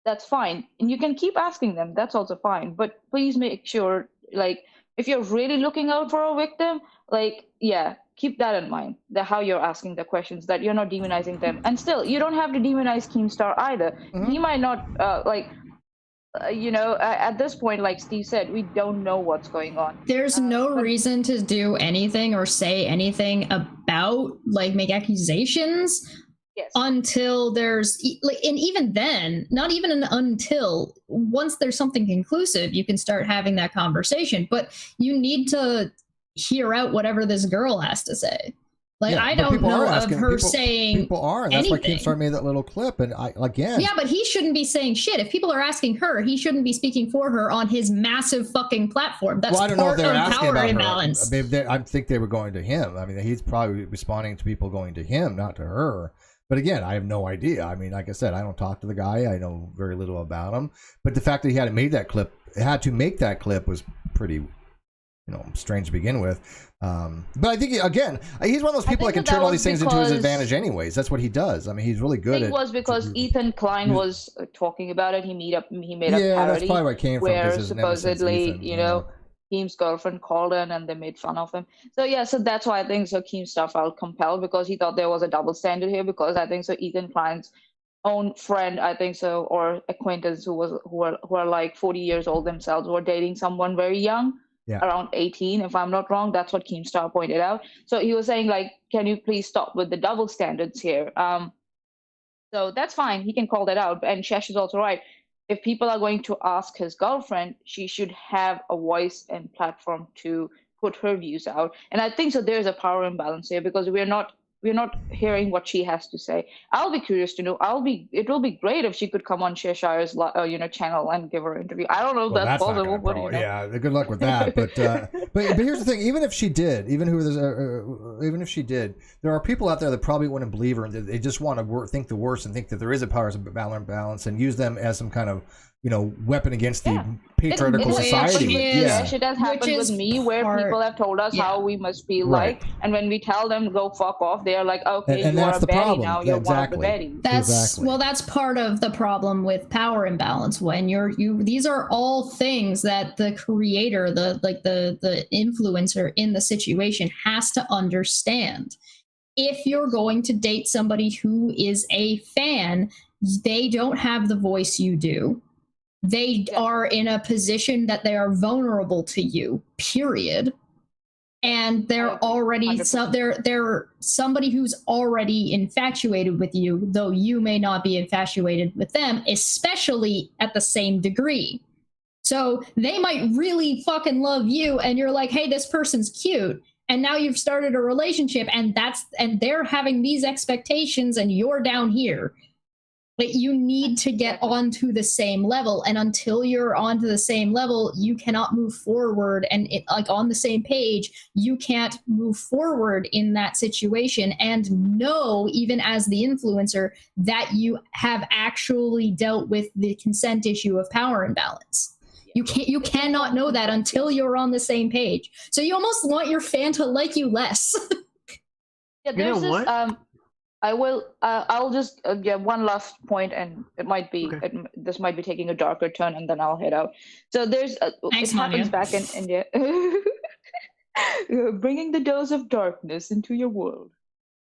That's fine. And you can keep asking them. That's also fine. But please make sure, like, if you're really looking out for a victim, keep that in mind, that how you're asking the questions, that you're not demonizing them. And still, you don't have to demonize Keemstar either. Mm-hmm. He might not, at this point, like Steve said, we don't know what's going on. There's no reason to do anything or say anything about, make accusations. Yes. Until there's, and even then, not even until, once there's something conclusive, you can start having that conversation. But you need to hear out whatever this girl has to say. Like, Yeah, I but don't people know are of asking- her people- saying People are, and that's why anything. Keemstar made that little clip. And again, Yeah, but he shouldn't be saying shit. If people are asking her, he shouldn't be speaking for her on his massive fucking platform. That's well, I don't know if part they were of asking power about imbalance. her. I think they were going to him. I mean, he's probably responding to people going to him, not to her. But again, I have no idea. I mean, like I said, I don't talk to the guy. I know very little about him. But the fact that he had to make that clip was pretty, strange to begin with. But I think, again, he's one of those people that can turn all these things into his advantage anyways. That's what he does. I mean, he's really good at it. It was because Ethan Klein was talking about it. He made a Yeah, parody that's probably where it came from. where 'Cause his nemesis, supposedly, Ethan, Keem's girlfriend called in and they made fun of him. So that's why I think so Keemstar felt compelled, because he thought there was a double standard here, because I think so Ethan Klein's own friend, I think so, or acquaintance who are like 40 years old themselves, were dating someone very young. Yeah. Around 18, if I'm not wrong. That's what Keemstar pointed out. So he was saying, like, can you please stop with the double standards here? So that's fine. He can call that out. And Shesh is also right. If people are going to ask his girlfriend, she should have a voice and platform to put her views out. And I think so there's a power imbalance here, because we're not hearing what she has to say. I'll be curious to know. It will be great if she could come on Cheshire's channel and give her an interview. I don't know if well, that's not possible, gonna but go. Yeah, good luck with that. But but here's the thing: even if she did, even if she did, there are people out there that probably wouldn't believe her, and they just want to think the worst and think that there is a power imbalance and use them as some kind of weapon against the patriarchal society. It has happened with me, where people have told us how we must feel like, and when we tell them go fuck off, they are like, okay, and you are that's a the baddie problem. now. You're Exactly. one of the baddies. That's part of the problem with power imbalance. When these are all things that the creator, the influencer in the situation has to understand. If you're going to date somebody who is a fan, they don't have the voice you do. They are in a position that they are vulnerable to you, period. And they're already they're somebody who's already infatuated with you, though you may not be infatuated with them, especially at the same degree. So they might really fucking love you, and you're like, hey, this person's cute. And now you've started a relationship, and they're having these expectations, and you're down here. But you need to get onto the same level, and until you're onto the same level, you cannot move forward. And on the same page, you can't move forward in that situation and know, even as the influencer, that you have actually dealt with the consent issue of power imbalance. You cannot know that until you're on the same page. So you almost want your fan to like you less. Yeah, there's this. I'll just one last point, and it might be this might be taking a darker turn, and then I'll head out. So there's it happens back in India. Bringing the dose of darkness into your world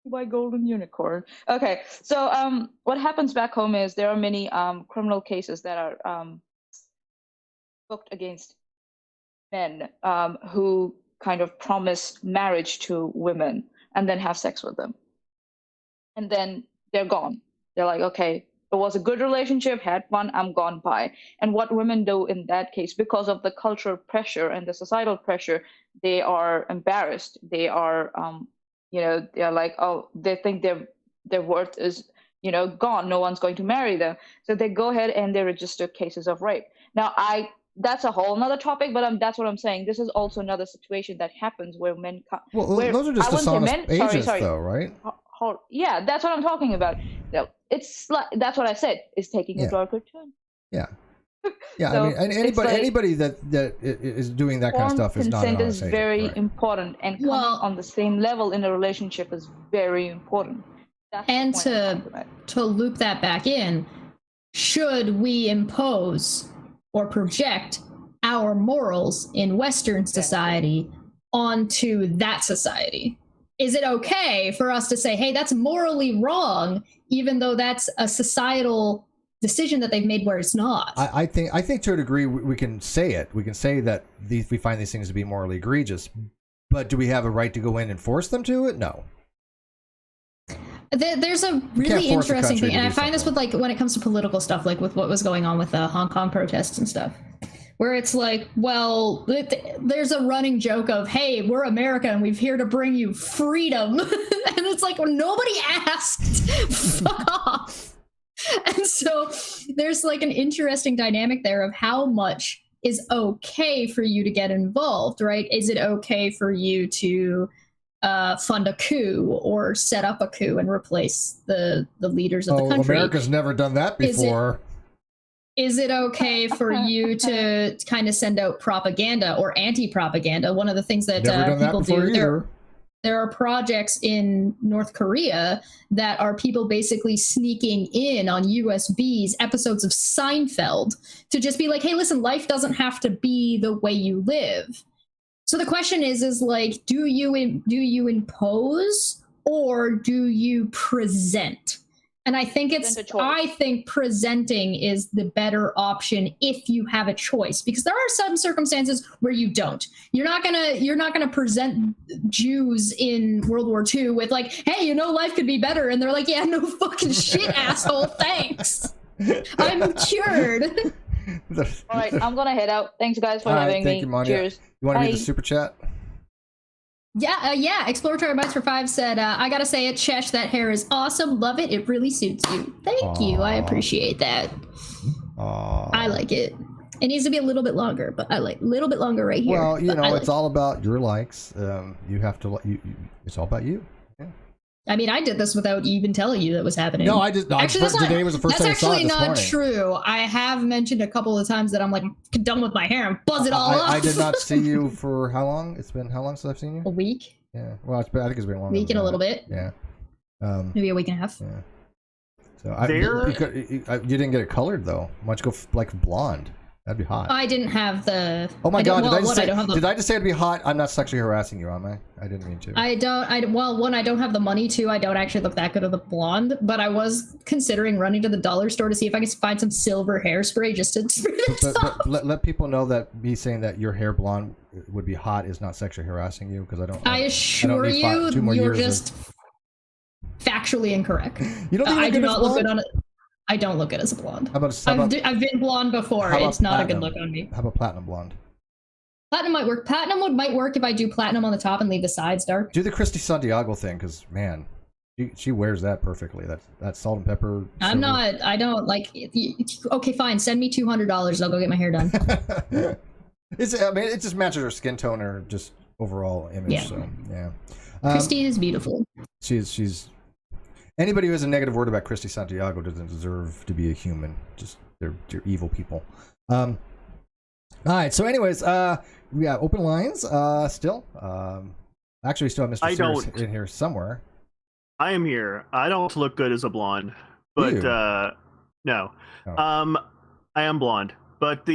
by Golden Unicorn. Okay, so what happens back home is there are many criminal cases that are booked against men who kind of promise marriage to women and then have sex with them. And then they're gone. They're like, okay, it was a good relationship, had fun, I'm gone, bye. And what women do in that case, because of the cultural pressure and the societal pressure, they are embarrassed. They are, they're like, oh, they think their worth is, gone. No one's going to marry them. So they go ahead and they register cases of rape. Now, that's a whole nother topic, but that's what I'm saying. This is also another situation that happens where men come. Well, those are just dishonest agents, though, right? Yeah, that's what I'm talking about. It's like, that's what I said. It's taking a darker turn. Yeah. Yeah, so I mean, anybody that is doing that kind of stuff is not an honest consent is very agent, important, and coming on the same level in a relationship is very important. And to loop that back in, should we impose or project our morals in Western society onto that society? Is it okay for us to say, hey, that's morally wrong, even though that's a societal decision that they've made where it's not? I think to a degree we can say it. We can say that we find these things to be morally egregious, but do we have a right to go in and force them to it? No. There's a really interesting thing, and I find this with when it comes to political stuff, like with what was going on with the Hong Kong protests and stuff, where it's like, well, there's a running joke of, hey, we're America and we're here to bring you freedom. And it's like, well, nobody asked. Fuck off. And so there's like an interesting dynamic there of how much is okay for you to get involved, right? Is it okay for you to fund a coup or set up a coup and replace the leaders of the country? America's never done that before. Is it okay for you to kind of send out propaganda or anti-propaganda? One of the things that people do, there are projects in North Korea that are people basically sneaking in on USBs episodes of Seinfeld to just be like, hey, listen, life doesn't have to be the way you live. So the question is like, do you impose or do you present? And I think presenting is the better option if you have a choice, because there are some circumstances where you don't. You're not gonna present Jews in World War II with like, hey, you know, life could be better, and they're like, yeah, no fucking shit, asshole, thanks. I'm cured. All right, I'm gonna head out. Thanks, guys, for having me. Thank you, Manya. Cheers. You want to read the super chat? Yeah. Exploratory Bites for 5 said, I gotta say it, Chesh, that hair is awesome. Love it. It really suits you. Thank you. I appreciate that. I like it. It needs to be a little bit longer, but I like a little bit longer right here. Well, it's all about your likes. You have to. It's all about you. Yeah. I mean, I did this without even telling you that was happening. No, I just actually today was the first time I saw it this morning. That's actually not true. I have mentioned a couple of times that I'm like done with my hair and buzz it all off. I did not see you for how long? It's been how long since I've seen you? A week. Yeah. Well, I think it's been longer. Week and a little bit. Yeah. Maybe a week and a half. Yeah. So you didn't get it colored though. Why don't you go like blonde? That'd be hot. I didn't have the. Oh my god! Did I just say it'd be hot? I'm not sexually harassing you, am I? I didn't mean to. I don't have the money to. I don't actually look that good with a blonde, but I was considering running to the dollar store to see if I could find some silver hairspray just to spray the top. But let people know that me saying that your hair blonde would be hot is not sexually harassing you, because I don't. I assure you, you're just factually incorrect. You don't think I do not look good on it. I don't look good as a blonde. I've been blonde before. It's not a good look on me. How about platinum blonde? Platinum might work. Platinum might work if I do platinum on the top and leave the sides dark. Do the Christy Santiago thing, because man, she wears that perfectly. That salt and pepper. I'm not. I don't like. Okay, fine. Send me $200. I'll go get my hair done. It just matches her skin tone or just overall image. Yeah. So yeah. Christy is beautiful. She's. Anybody who has a negative word about Christy Santiago doesn't deserve to be a human. Just they're evil people. All right. So, anyways, we got open lines. Still, actually, we still have Mr. Sears in here somewhere. I am here. I don't look good as a blonde, but no. Oh. I am blonde. But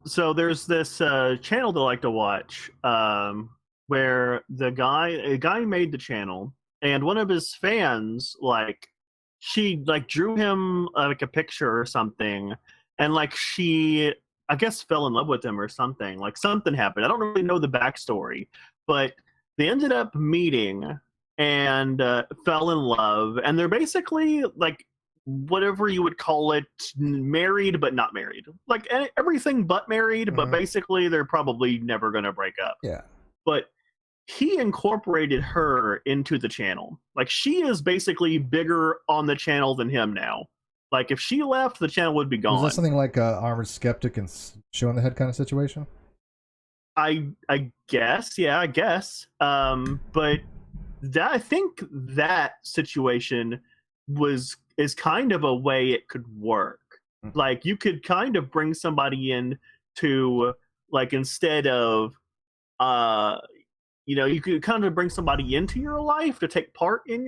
so there's this channel that I like to watch, where a guy made the channel. And one of his fans, she drew him like a picture or something, and she, I guess, fell in love with him or something. Like something happened. I don't really know the backstory, but they ended up meeting and fell in love, and they're basically like whatever you would call it, married but not married, like everything but married. Mm-hmm. But basically, they're probably never gonna break up. Yeah, but. He incorporated her into the channel. Like, she is basically bigger on the channel than him now. Like, if she left, the channel would be gone. Is that something like Armored Skeptic and Show in the Head kind of situation? I guess, yeah, I guess. But I think that situation is kind of a way it could work. Mm-hmm. Like, you could kind of bring somebody in to, like, instead of you could kind of bring somebody into your life to take part in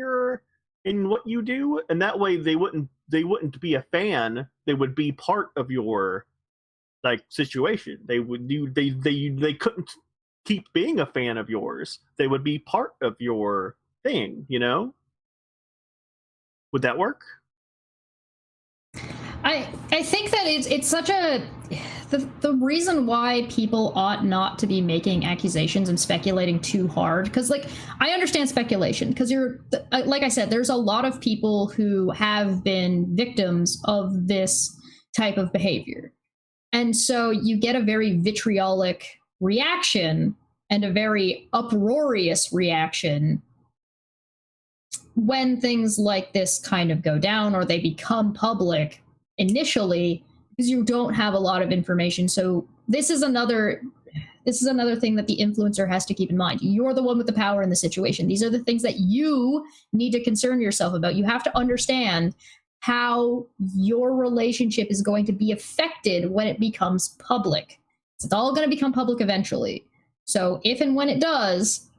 what you do, and that way they wouldn't be a fan. They would be part of your situation. They couldn't keep being a fan of yours. They would be part of your thing. Would that work? I think that it's such a the reason why people ought not to be making accusations and speculating too hard, because I understand speculation, because you're like I said, there's a lot of people who have been victims of this type of behavior, And so you get a very vitriolic reaction and a very uproarious reaction when things like this kind of go down or they become public initially, because you don't have a lot of information. So this is another thing that the influencer has to keep in mind. You're the one with the power in the situation. These are the things that you need to concern yourself about. You have to understand how your relationship is going to be affected when it becomes public. It's all going to become public eventually. So if and when it does,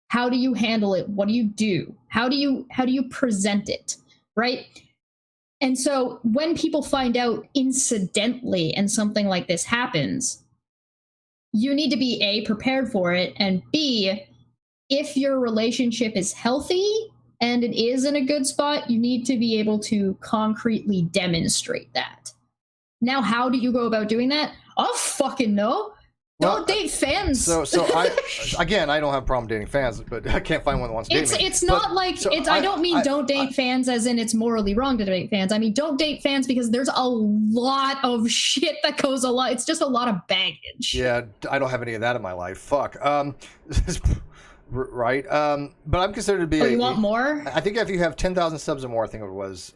how do you handle it? What do you do? How do you present it? Right? And so when people find out incidentally and something like this happens, you need to be A, prepared for it, and B, if your relationship is healthy and it is in a good spot, you need to be able to concretely demonstrate that. Now, how do you go about doing that? I'll fucking know. Don't date fans. So I don't have a problem dating fans, but I can't find one that wants to date me. It's not like I don't mean don't date fans as in it's morally wrong to date fans. I mean don't date fans because there's a lot of shit that goes a lot. It's just a lot of baggage. Yeah, I don't have any of that in my life. Fuck. Right. But I'm considered to be. Oh, you want more? I think if you have 10,000 subs or more, I think it was,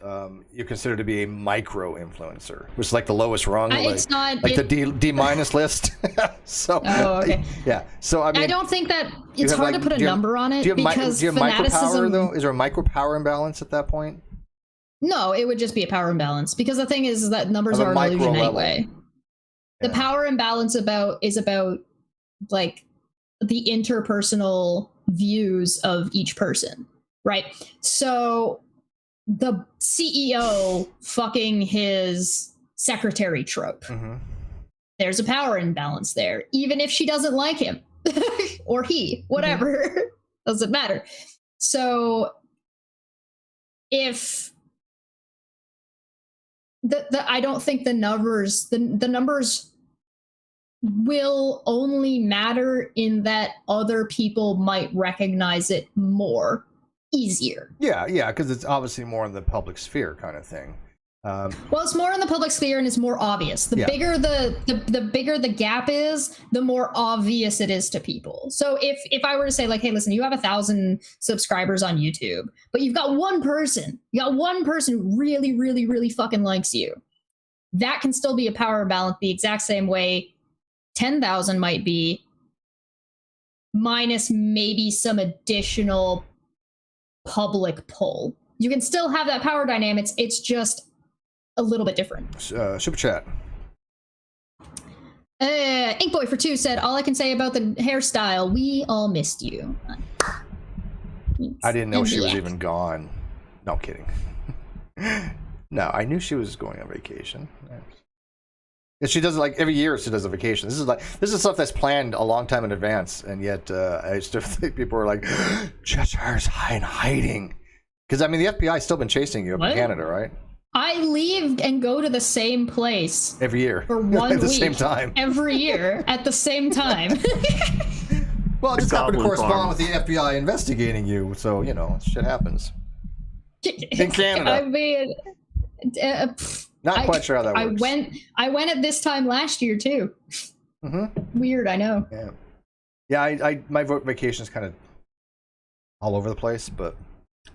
you're considered to be a micro influencer, which is like the lowest rung. It's not like the D minus list. So. Oh, okay. Yeah. So I mean, I don't think that it's hard to put a number on it because do you have micro power fanaticism. though? Is there a micro power imbalance at that point? No, it would just be a power imbalance because the thing is that numbers Of a are an micro illusion level. anyway. Yeah. The power imbalance is about like the interpersonal views of each person, right? So the CEO fucking his secretary trope. Mm-hmm. There's a power imbalance there, even if she doesn't like him or he, whatever, doesn't matter. So if I don't think the numbers will only matter in that other people might recognize it more easier. Yeah, because it's obviously more in the public sphere kind of thing. Well, it's more in the public sphere and it's more obvious. The bigger the bigger the gap is, the more obvious it is to people. So if I were to say like, hey, listen, you have 1,000 subscribers on YouTube, but you've got one person who really, really, really fucking likes you, that can still be a power imbalance the exact same way 10,000 might be, minus maybe some additional public pull. You can still have that power dynamics. It's just a little bit different. Super chat. Inkboy for 2 said, all I can say about the hairstyle, we all missed you. I didn't know she was even gone. No, kidding. No, I knew she was going on vacation. And she does it like every year. She does a vacation. This is stuff that's planned a long time in advance, and yet I still think people are like, Cheshire's hiding, because I mean the FBI's still been chasing you up in Canada, right? I leave and go to the same place every year for 1 at the week, same time. Every year at the same time. Well, it just happened to correspond with the FBI investigating you, so you know shit happens in Canada. I mean. Not quite sure how that works. I went at this time last year too. Mm-hmm. Weird, I know. Yeah. My vacation is kind of all over the place, but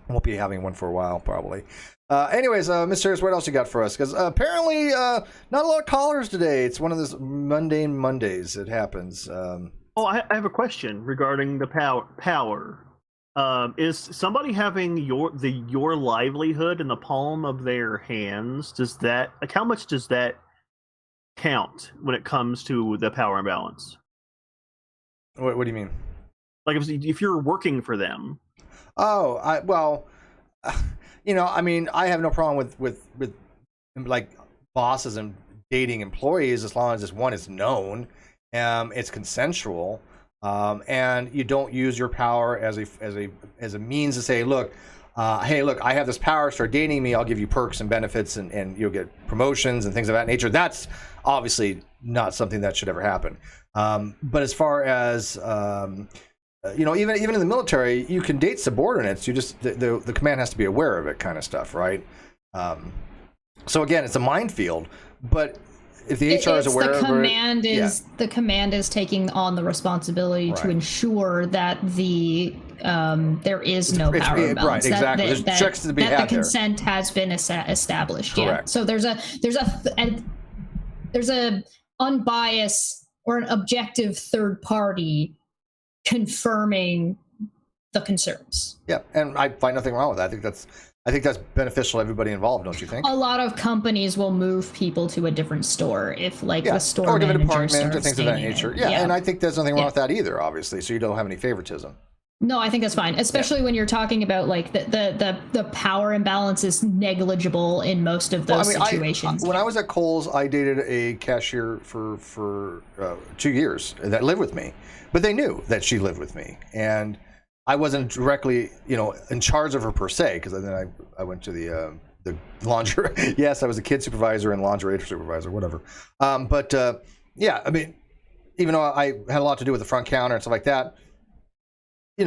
I won't be having one for a while probably. Anyways, Mr. Harris, what else you got for us? Because apparently not a lot of callers today. It's one of those mundane Mondays. It happens. I have a question regarding the power. Is somebody having your livelihood in the palm of their hands? Does that, like, how much does that count when it comes to the power imbalance? What do you mean? Like if you're working for them? You know, I mean, I have no problem with like bosses and dating employees as long as this one is known, it's consensual. And you don't use your power as a means to say, look, hey, look, I have this power, start dating me, I'll give you perks and benefits and you'll get promotions and things of that nature. That's obviously not something that should ever happen. But as far as, you know, even in the military, you can date subordinates. You just, the command has to be aware of it kind of stuff, right? So again, it's a minefield, but if the HR is aware the of command is the command is taking on the responsibility to ensure that the there is no power imbalance. Right, exactly. There's checks to be had the consent has been established. Correct. Yeah. So there's a unbiased or an objective third party confirming the concerns. Yeah, and I find nothing wrong with that. I think that's beneficial to everybody involved, don't you think? A lot of companies will move people to a different store if, like, the store or different manager department or things of that nature. Yeah, and I think there's nothing wrong with that either, obviously. So you don't have any favoritism. No, I think that's fine, especially when you're talking about like the power imbalance is negligible in most of those situations. When I was at Kohl's, I dated a cashier for 2 years that lived with me, but they knew that she lived with me, and I wasn't directly, in charge of her per se, because then I went to the laundry. Yes, I was a kid supervisor and lingerie supervisor, whatever. Yeah, I mean, even though I had a lot to do with the front counter and stuff like that,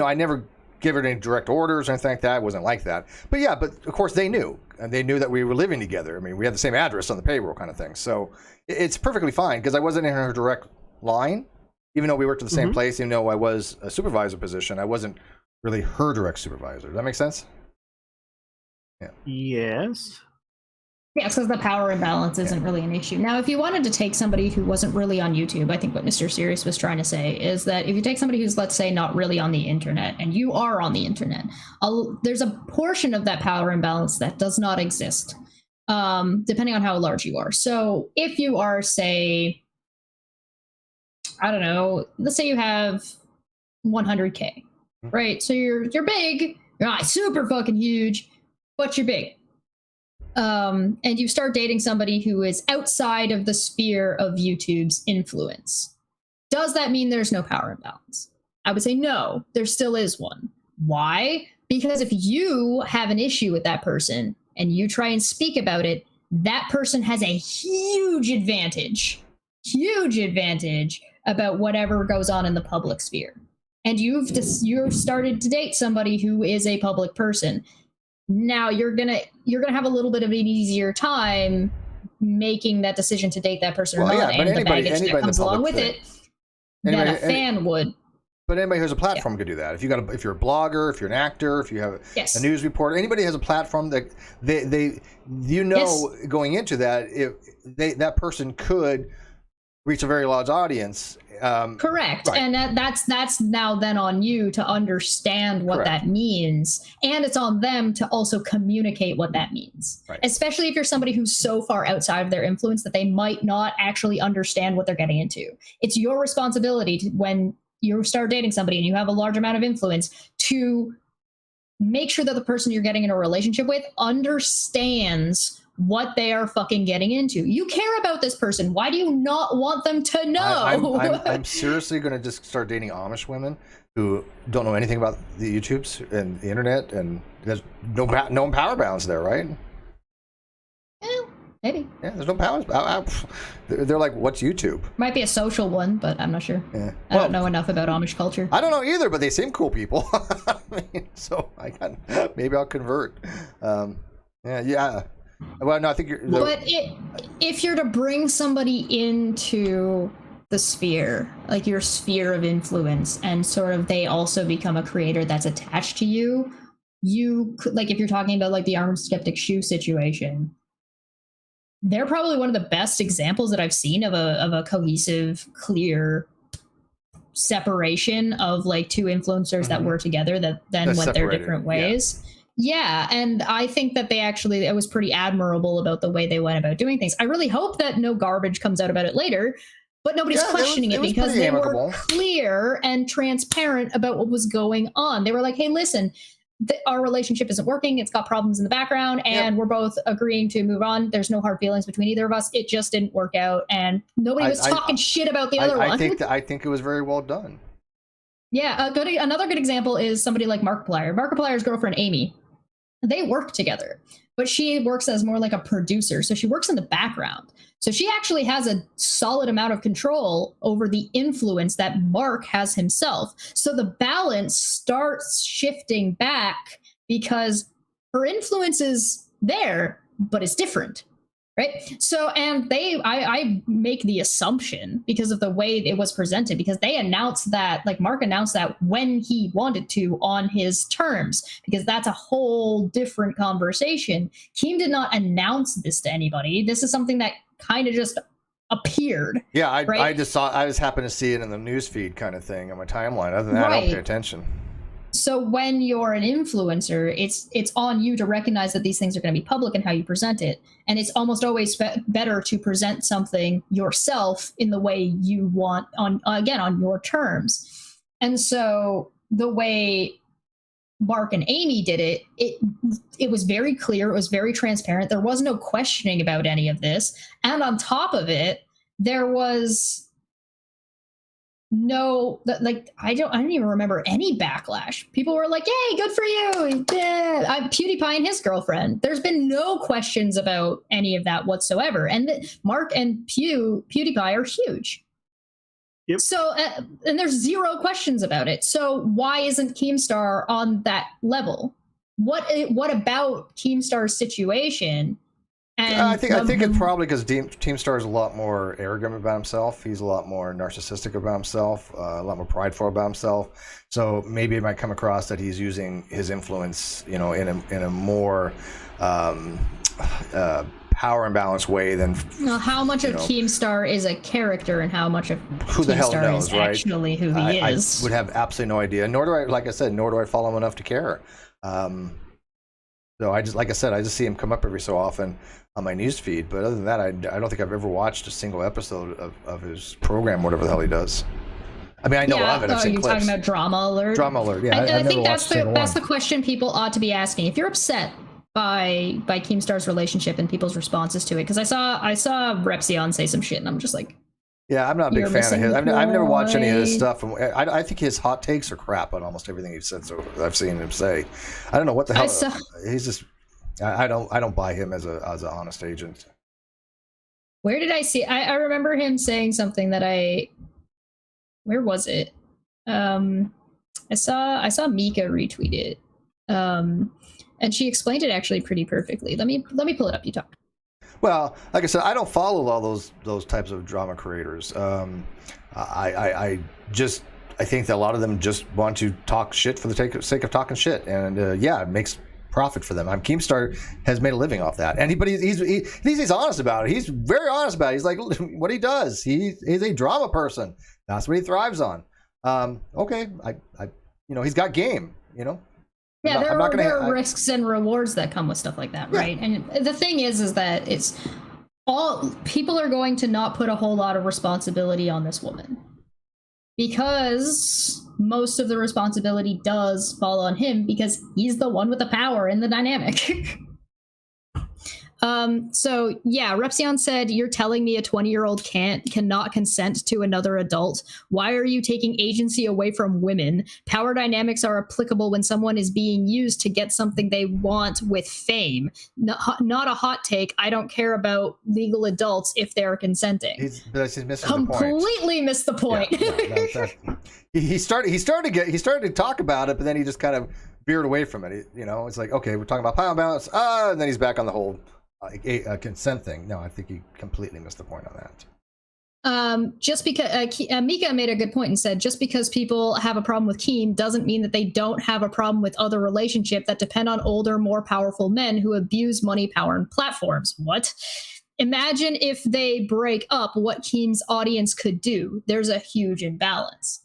I never gave her any direct orders or anything like that. It wasn't like that. But yeah, but of course they knew, and they knew that we were living together. I mean, we had the same address on the payroll kind of thing. So it's perfectly fine because I wasn't in her direct line, even though we worked at the same place, even though I was a supervisor position. I wasn't really her direct supervisor. Does that make sense? Yeah. Yes. Yeah, because the power imbalance isn't really an issue. Now, if you wanted to take somebody who wasn't really on YouTube, I think what Mr. Sirius was trying to say is that if you take somebody who's, let's say, not really on the internet, and you are on the internet, there's a portion of that power imbalance that does not exist, depending on how large you are. So if you are, say, I don't know, let's say you have 100K, right? So you're big, you're not super fucking huge, but you're big. And you start dating somebody who is outside of the sphere of YouTube's influence. Does that mean there's no power imbalance? I would say no, there still is one. Why? Because if you have an issue with that person and you try and speak about it, that person has a huge advantage about whatever goes on in the public sphere. And you've started to date somebody who is a public person. Now you're gonna have a little bit of an easier time making that decision to date that person or not, and the baggage that comes along with it than a fan would. But anybody who has a platform could do that. If you're a blogger, if you're an actor, if you have a news reporter, anybody has a platform that they going into that, if that person could reach a very large audience. Correct. Right. And that's now then on you to understand what that means. And it's on them to also communicate what that means. Right. Especially if you're somebody who's so far outside of their influence that they might not actually understand what they're getting into. It's your responsibility when you start dating somebody and you have a large amount of influence to make sure that the person you're getting in a relationship with understands what they are fucking getting into. You care about this person. Why do you not want them to know? I'm seriously going to just start dating Amish women who don't know anything about the YouTubes and the internet, and there's no power balance there, right? Yeah, maybe. Yeah, there's no power. They're like, what's YouTube? Might be a social one, but I'm not sure. Yeah. I don't know enough about Amish culture. I don't know either, but they seem cool people. So maybe I'll convert. Yeah. Well, no, I think you're. But if you're to bring somebody into the sphere, like your sphere of influence, and sort of they also become a creator that's attached to you, you could, like, if you're talking about like the Armored Skeptic shoe situation, they're probably one of the best examples that I've seen of a cohesive, clear separation of like two influencers that were together that then went their different ways. Yeah, and I think that it was pretty admirable about the way they went about doing things. I really hope that no garbage comes out about it later, but nobody's questioning it because they were clear and transparent about what was going on. They were like, hey, listen, our relationship isn't working. It's got problems in the background, and we're both agreeing to move on. There's no hard feelings between either of us. It just didn't work out, and nobody was talking shit about the other one. I think it was very well done. Yeah, another good example is somebody like Markiplier. Markiplier's girlfriend, Amy. They work together, but she works as more like a producer. So she works in the background. So she actually has a solid amount of control over the influence that Mark has himself. So the balance starts shifting back because her influence is there, but it's different. Right. So, and I make the assumption because of the way it was presented, because they announced that, like Mark announced that when he wanted to on his terms, because that's a whole different conversation. Keem did not announce this to anybody. This is something that kind of just appeared. Yeah, right? I just saw, I just happened to see it in the news feed kind of thing on my timeline. Other than that, I don't pay attention. So when you're an influencer, it's on you to recognize that these things are going to be public and how you present it. And it's almost always better to present something yourself in the way you want, on your terms. And so the way Mark and Amy did it, it was very clear. It was very transparent. There was no questioning about any of this. And on top of it, there was no, like, I don't even remember any backlash. People were like, yay, good for you. Yeah. PewDiePie and his girlfriend. There's been no questions about any of that whatsoever. And Mark and PewDiePie are huge. Yep. So, and there's zero questions about it. So why isn't Keemstar on that level? What about Keemstar's situation? And I think it's probably because Keemstar is a lot more arrogant about himself. He's a lot more narcissistic about himself, a lot more prideful about himself. So maybe it might come across that he's using his influence, in a more power imbalance way than. How much of Keemstar is a character, and how much of who the hell knows, is right? Actually, who he is. I would have absolutely no idea. Nor do I, like I said, follow him enough to care. So I just see him come up every so often on my news feed, but other than that, I don't think I've ever watched a single episode of his program, whatever the hell he does. I mean, I know of it. I've seen you're clips. talking about Drama Alert? Drama Alert, yeah. I think that's the question people ought to be asking. If you're upset by Keemstar's relationship and people's responses to it, because I saw Repzion say some shit, and I'm just like, yeah, I'm not a big fan of his. I've never watched any of his stuff. I think his hot takes are crap on almost everything he's said. So I've seen him say, I don't know what the hell. He's just. I don't buy him as an honest agent. Where did I see? I remember him saying something that where was it? I saw Mika retweet it, and she explained it actually pretty perfectly. Let me pull it up. You talk. Well, like I said, I don't follow all those types of drama creators. I think that a lot of them just want to talk shit for the sake of talking shit, and it makes profit for them. Keemstar has made a living off that, and he's honest about it. He's very honest about it. He's like, what he does. He's a drama person. That's what he thrives on. Okay, he's got game. Yeah, there are risks and rewards that come with stuff like that, right? Yeah. And the thing is that it's all people are going to not put a whole lot of responsibility on this woman, because most of the responsibility does fall on him, because he's the one with the power in the dynamic. So yeah, Repzion said, you're telling me a 20-year-old cannot consent to another adult. Why are you taking agency away from women? Power dynamics are applicable when someone is being used to get something they want with fame. Not a hot take. I don't care about legal adults if they're consenting. He's missing completely missed the point. Yeah, he started to talk about it, but then he just kind of veered away from it. It's like, okay, we're talking about power balance, and then he's back on the whole a consent thing. No, I think he completely missed the point on that. Just because Mika made a good point and said, just because people have a problem with Keem doesn't mean that they don't have a problem with other relationships that depend on older, more powerful men who abuse money, power, and platforms. What? Imagine if they break up, what Keem's audience could do. There's a huge imbalance.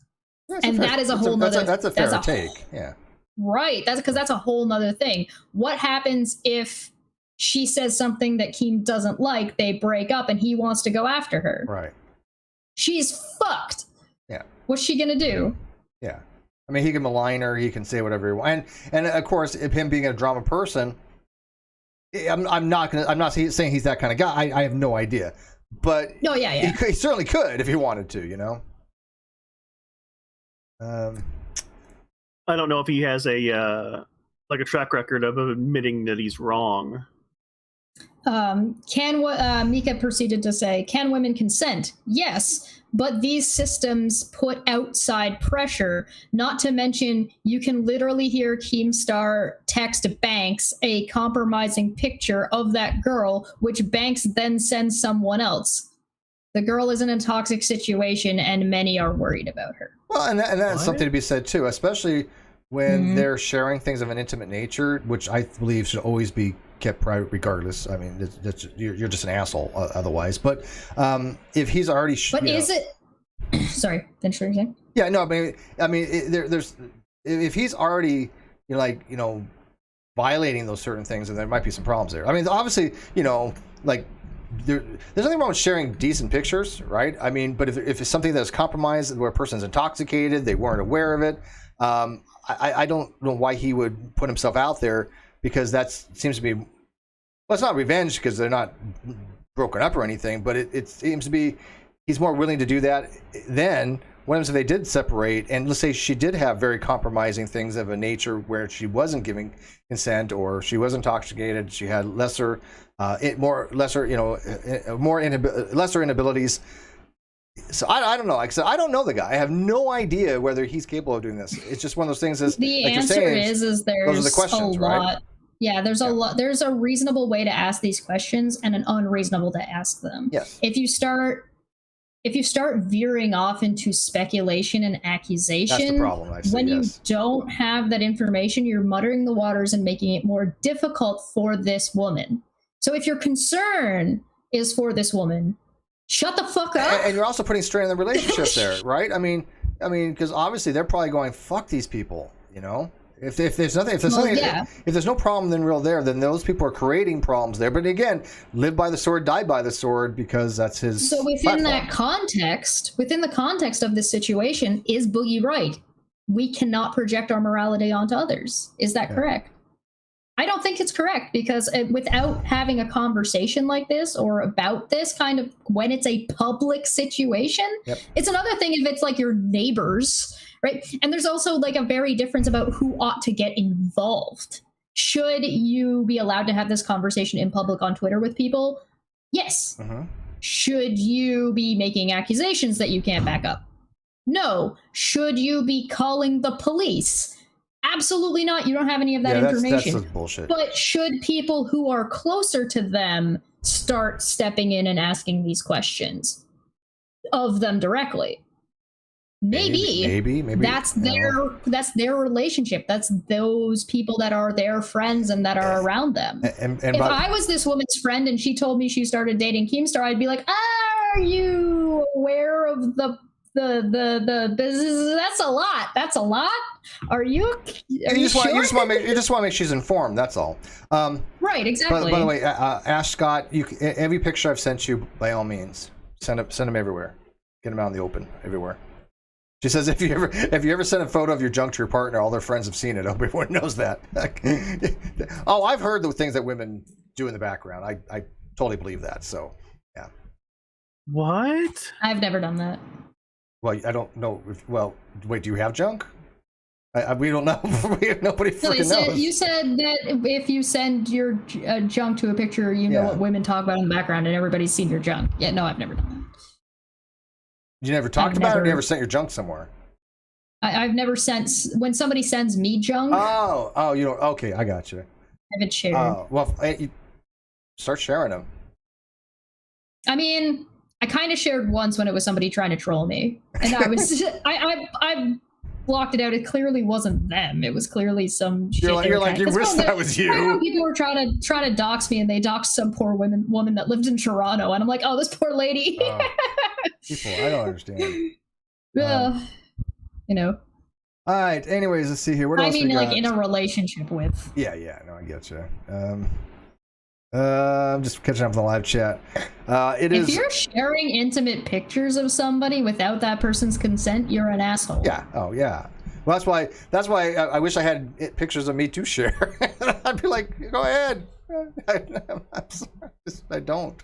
That's a fair take. Yeah. Right. That's a whole nother thing. What happens if she says something that Keem doesn't like, they break up, and he wants to go after her? Right. She's fucked. Yeah. What's she gonna do? Yeah. I mean, he can malign her, he can say whatever he wants. And of course, if him being a drama person, I'm not saying he's that kind of guy. I have no idea. But he certainly could if he wanted to, I don't know if he has a track record of admitting that he's wrong. Mika proceeded to say, can women consent? Yes, but these systems put outside pressure. Not to mention, you can literally hear Keemstar text Banks a compromising picture of that girl, which Banks then sends someone else. The girl is in a toxic situation, and many are worried about her. Well, and that's something to be said too, especially when they're sharing things of an intimate nature, which I believe should always be kept private regardless. I mean, you're just an asshole otherwise. But if he's already... is it... Sorry, finish what you're saying. Yeah, no, there's... If he's already, violating those certain things, then there might be some problems there. I mean, obviously, there's nothing wrong with sharing decent pictures, right? I mean, but if it's something that's compromised, where a person's intoxicated, they weren't aware of it, I don't know why he would put himself out there, because that seems to be, well, it's not revenge because they're not broken up or anything, but it seems to be he's more willing to do that than what if they did separate, and let's say she did have very compromising things of a nature where she wasn't giving consent, or she was intoxicated, she had lesser inabilities. So I don't know. Like I said, I don't know the guy. I have no idea whether he's capable of doing this. It's just one of those things. The like answer you're saying, is those there's are the questions, a lot. Right? Yeah, there's a lot. There's a reasonable way to ask these questions and an unreasonable to ask them. Yes. If you start veering off into speculation and accusation, that's the problem, I see, when yes. you don't have that information, you're muttering the waters and making it more difficult for this woman. So if your concern is for this woman, shut the fuck up. And you're also putting strain on the relationship there, right? I mean, because obviously they're probably going, "Fuck these people," you know. If there's no problem then those people are creating problems there. But again, live by the sword, die by the sword, because that's his. So within the context of this situation, is Boogie right? We cannot project our morality onto others. Is that correct? I don't think it's correct, because without having a conversation like this or about this kind of, when it's a public situation, it's another thing if it's like your neighbors, right? And there's also like a very difference about who ought to get involved. Should you be allowed to have this conversation in public on Twitter with people? Yes. Should you be making accusations that you can't back up? No. Should you be calling the police? Absolutely not. You don't have any of that information. That's bullshit. But should people who are closer to them start stepping in and asking these questions of them directly? Maybe that's their relationship. That's those people that are their friends and that are around them. And if I was this woman's friend and she told me she started dating Keemstar, I'd be like, "Are you aware of the business? That's a lot. Are you just sure? You just want to make she's informed. That's all. Right. Exactly. By the way, Ash Scott, every picture I've sent you, by all means, send them everywhere. Get them out in the open everywhere. She says if you ever send a photo of your junk to your partner, all their friends have seen it. I hope everyone knows that. Oh, I've heard the things that women do in the background. I totally believe that. So, yeah. What? I've never done that. Well, I don't know. Wait, do you have junk? We don't know. Nobody freaking knows. You said that if you send your junk to a picture, you know what women talk about in the background, and everybody's seen your junk. Yeah, no, I've never done that. You never talked about it, or you never sent your junk somewhere? I've never sent, when somebody sends me junk. Oh, you don't. Okay, I got you. I haven't shared. Well, you start sharing them. I mean, I kind of shared once when it was somebody trying to troll me, and I was I blocked it out. It clearly wasn't them. It was clearly some shit. You're like, you wish that was you. I know people were trying to dox me, and they doxed some poor woman that lived in Toronto, and I'm like, oh, this poor lady. People, I don't understand. You know. All right. Anyways, let's see here. What else we got? Like in a relationship with. Yeah. No, I get you. I'm just catching up with the live chat. If you're sharing intimate pictures of somebody without that person's consent, you're an asshole. Yeah. Oh, yeah. Well, that's why I wish I had pictures of me to share. I'd be like, go ahead. I'm sorry, I don't.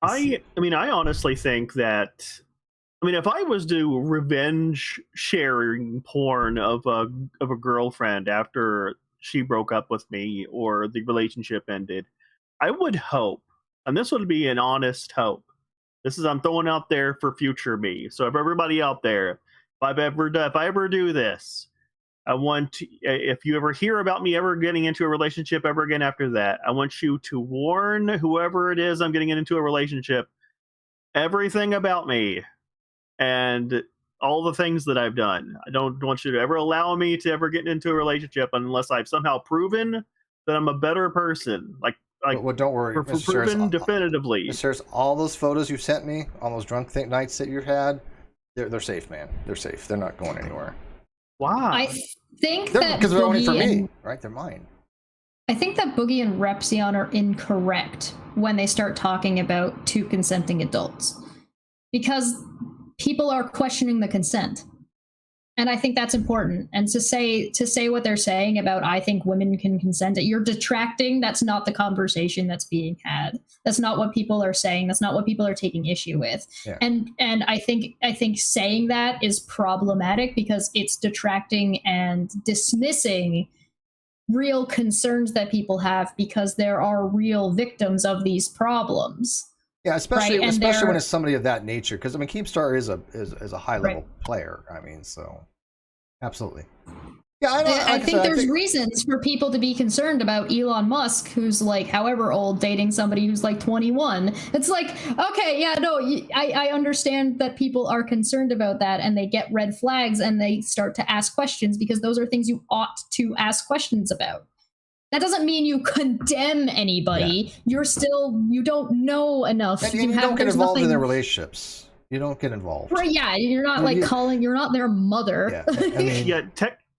I honestly think that, if I was to revenge sharing porn of a girlfriend after she broke up with me or the relationship ended, I would hope, and this would be an honest hope, I'm throwing out there for future me. So if everybody out there, if I ever do this, I want to, if you ever hear about me ever getting into a relationship ever again after that, I want you to warn whoever it is I'm getting into a relationship everything about me and all the things that I've done. I don't want you to ever allow me to ever get into a relationship unless I've somehow proven that I'm a better person. Like well, don't worry, proven definitively. Mr. All those photos you sent me, all those drunk nights that you've had, they're safe, man. They're safe. They're not going anywhere. Wow. I think that because they're only for me, right? They're mine. I think that Boogie and Repzion are incorrect when they start talking about two consenting adults, because people are questioning the consent, and I think that's important. And to say what they're saying about I think women can consent, you're detracting. That's not the conversation that's being had. That's not what people are saying. That's not what people are taking issue with. Yeah. And I think saying that is problematic because it's detracting and dismissing real concerns that people have, because there are real victims of these problems. Yeah, especially right? when it's somebody of that nature. Because I mean, Keemstar is a high level player. I mean, so absolutely. Yeah, I think there's reasons for people to be concerned about Elon Musk, who's like however old, dating somebody who's like 21. It's like, okay, yeah, no, I understand that people are concerned about that, and they get red flags and they start to ask questions, because those are things you ought to ask questions about. That doesn't mean you condemn anybody. Yeah. You don't know enough. And you don't get involved in their relationships. You don't get involved. Right, yeah, you're not you're not their mother. Yeah, I mean, yeah,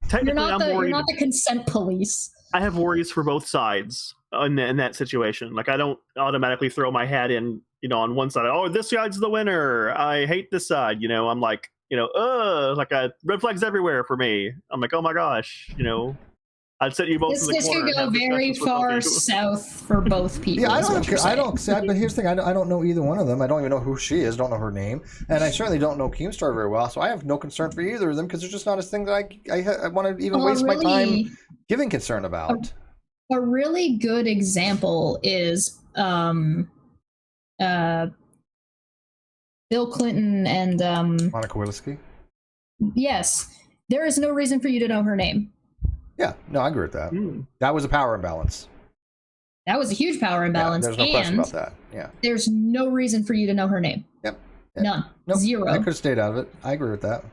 technically, you're not the consent police. I have worries for both sides in that situation. Like, I don't automatically throw my hat in, on one side. Oh, this side's the winner. I hate this side. I'm like, red flags everywhere for me. I'm like, oh my gosh, I'd set you both in the corner. This could go very far south for both people. Yeah, but here's the thing. I don't know either one of them. I don't even know who she is. Don't know her name. And I certainly don't know Keemstar very well. So I have no concern for either of them, because there's just not a thing that I want to even waste my time giving concern about. A really good example is Bill Clinton and Monica Lewinsky. Yes. There is no reason for you to know her name. Yeah, no, I agree with that. That was a power imbalance. That was a huge power imbalance. Yeah, there's no question about that. Yeah. There's no reason for you to know her name. Yep. None. Nope. Zero. I could have stayed out of it. I agree with that.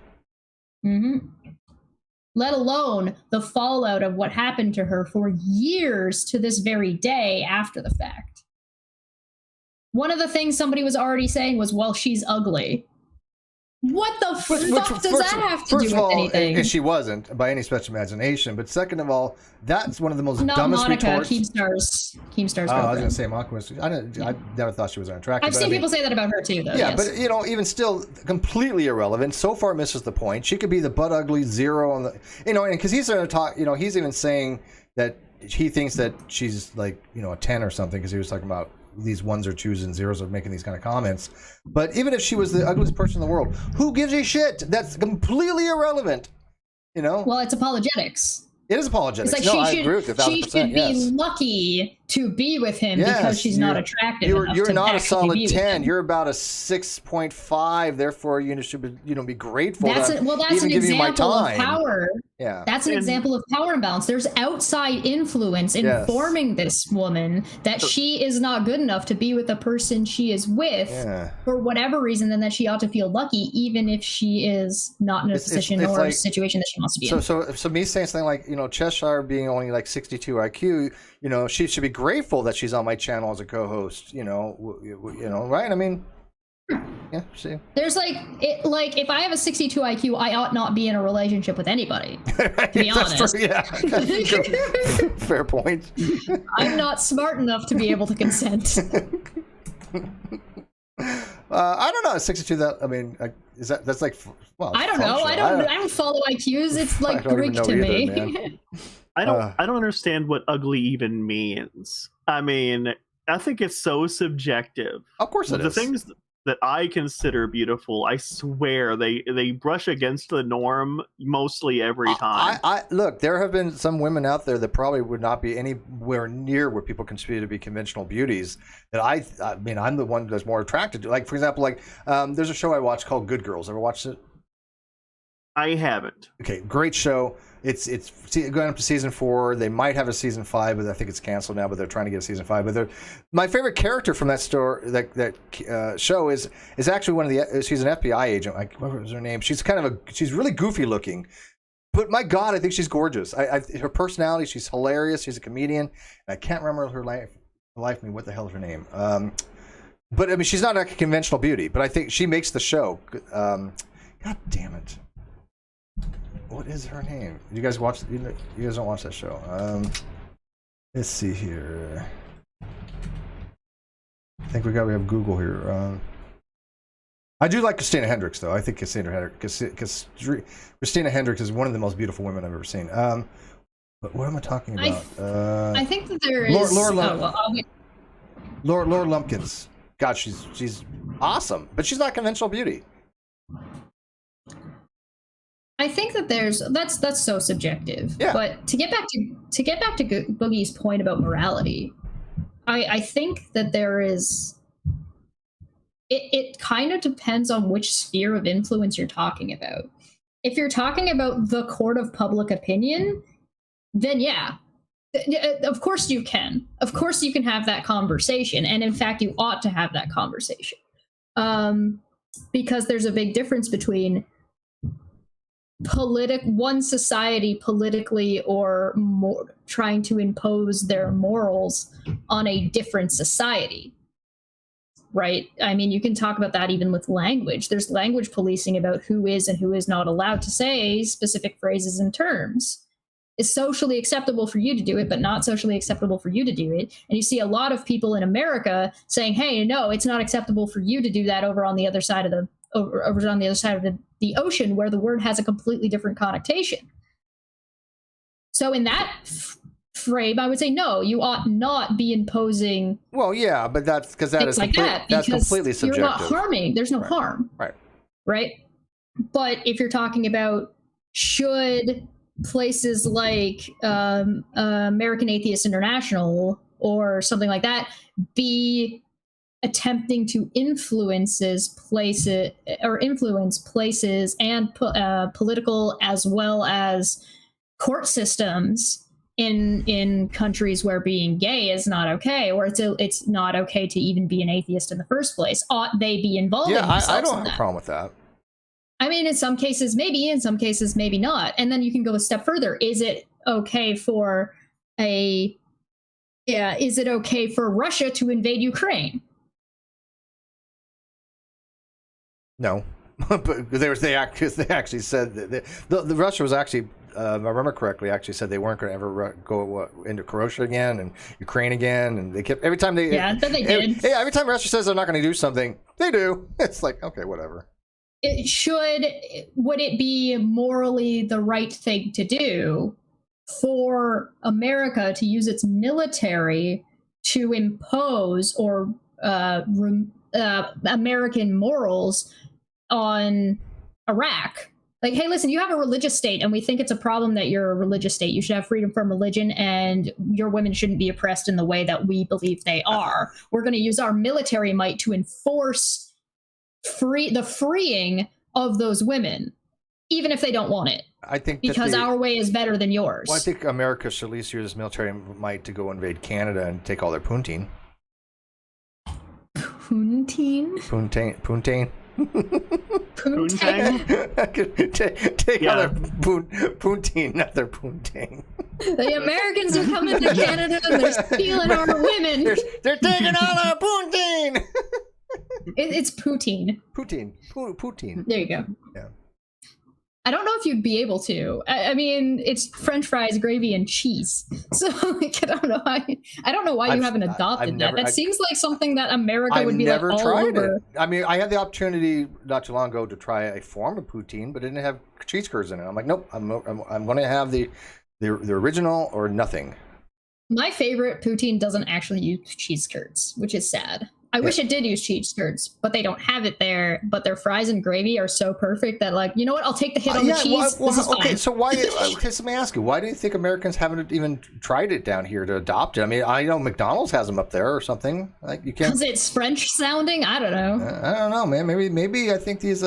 Mm-hmm. Let alone the fallout of what happened to her for years to this very day after the fact. One of the things somebody was already saying was, well, she's ugly. What the fuck does that have to do with anything? And she wasn't by any stretch of imagination. But second of all, that's one of the most dumbest retorts. Keemstar's girlfriend. I was going to say Monica was. I never thought she was unattractive. I've seen people say that about her too, though. Yeah, yes. But even still, completely irrelevant. So far, misses the point. She could be the butt ugly zero on the. And because he's going to talk. He's even saying that he thinks that she's like a 10 or something, because he was talking about these ones or twos and zeros of making these kind of comments. But even if she was the ugliest person in the world, who gives a shit? That's completely irrelevant. Well, it's apologetics. It is apologetics. It's like I agree with you 1,000%. She should be lucky to be with him because she's not attractive enough. You're not a solid 10. You're about a 6.5. Therefore, you should be grateful. That's an example of power. Yeah, that's an example of power imbalance. There's outside influence informing this woman that she is not good enough to be with the person she is with for whatever reason, and that she ought to feel lucky, even if she is not in a position or a situation that she wants to be in. So me saying something like, Cheshire being only like 62 IQ, she should be grateful that she's on my channel as a co-host. Right? I mean. Yeah, see. There's if I have a 62 IQ, I ought not be in a relationship with anybody. To be honest. That's true, yeah. Fair point. I'm not smart enough to be able to consent. I don't know. 62. That's like. Well, I don't know. I don't follow IQs. It's like Greek to me. I don't understand what ugly even means. I mean, I think it's so subjective. Of course it is. that I consider beautiful, I swear they brush against the norm mostly every time. I look, there have been some women out there that probably would not be anywhere near where people consider to be conventional beauties that I mean, I'm the one that's more attracted to. Like, for example, like there's a show I watched called Good Girls. Ever watched it? I haven't. Okay, great show. It's going up to season 4. They might have a season 5, but I think it's canceled now. But they're trying to get a season 5. But my favorite character from that show is actually one of the. She's an FBI agent. Like, what was her name? She's she's really goofy looking, but my God, I think she's gorgeous. Her personality, she's hilarious. She's a comedian. I can't remember her life of me. What the hell is her name? But I mean, she's not a conventional beauty. But I think she makes the show. God damn it. What is her name? You guys watch? You guys don't watch that show. Let's see here. I think we have Google here. I do like Christina Hendricks, though. I think Christina Hendricks is one of the most beautiful women I've ever seen. But what am I talking about? I think that there is Laura Lumpkins. God, she's awesome, but she's not conventional beauty. I think that that's so subjective. Yeah. But to get back to Boogie's point about morality, I think that there is. It kind of depends on which sphere of influence you're talking about. If you're talking about the court of public opinion, then yeah, of course you can. Of course you can have that conversation, and in fact you ought to have that conversation, because there's a big difference between one society politically or more trying to impose their morals on a different society, right? I mean, you can talk about that even with language. There's language policing about who is and who is not allowed to say specific phrases and terms. It's socially acceptable for you to do it, but not socially acceptable for you to do it. And you see a lot of people in America saying, hey, no, it's not acceptable for you to do that over on the other side of the ocean, where the word has a completely different connotation. So in that frame, I would say, no, you ought not be imposing. Well, yeah, but that's because that's completely subjective. You're not harming. There's no harm. Right. But if you're talking about should places like American Atheist International or something like that be attempting to influence places and political as well as court systems in countries where being gay is not okay, or it's not okay to even be an atheist in the first place, ought they be involved? Yeah, I don't have a problem with that. I mean, in some cases maybe, in some cases maybe not. And then you can go a step further. Is it okay for Russia to invade Ukraine? No, but they actually said that the Russia was actually, if I remember correctly, actually said they weren't going to ever go into Croatia again and Ukraine again, and they kept every time they then they did. Every time Russia says they're not going to do something, they do. It's like, okay, whatever. Would it be morally the right thing to do for America to use its military to impose or American morals on Iraq? Like, hey, listen, you have a religious state and we think it's a problem that you're a religious state. You should have freedom from religion and your women shouldn't be oppressed in the way that we believe they are. We're going to use our military might to enforce the freeing of those women, even if they don't want it. I think because our way is better than yours. Well, I think America should at least use its military might to go invade Canada and take all their Puntine. Puntine? Puntine. Take Yeah. all their Puntine, not their Puntine. The Americans are coming to Canada and they're stealing our women. They're taking all our Puntine. It's poutine. Poutine. There you go. Yeah. I don't know if you'd be able to. I mean, it's French fries, gravy, and cheese. So like, I don't know why you haven't adopted that. That seems like something that America would be like all over. It. I mean, I had the opportunity not too long ago to try a form of poutine, but it didn't have cheese curds in it. I'm like, nope. I'm going to have the original or nothing. My favorite poutine doesn't actually use cheese curds, which is sad. I wish it did use cheese curds, but they don't have it there. But their fries and gravy are so perfect that, like, you know what? I'll take the hit on the cheese. This is okay, fine. so why? Okay, so let me ask you, why do you think Americans haven't even tried it down here to adopt it? I mean, I know McDonald's has them up there or something. Like you can't. Because it's French sounding. I don't know. I don't know, man. Maybe I think these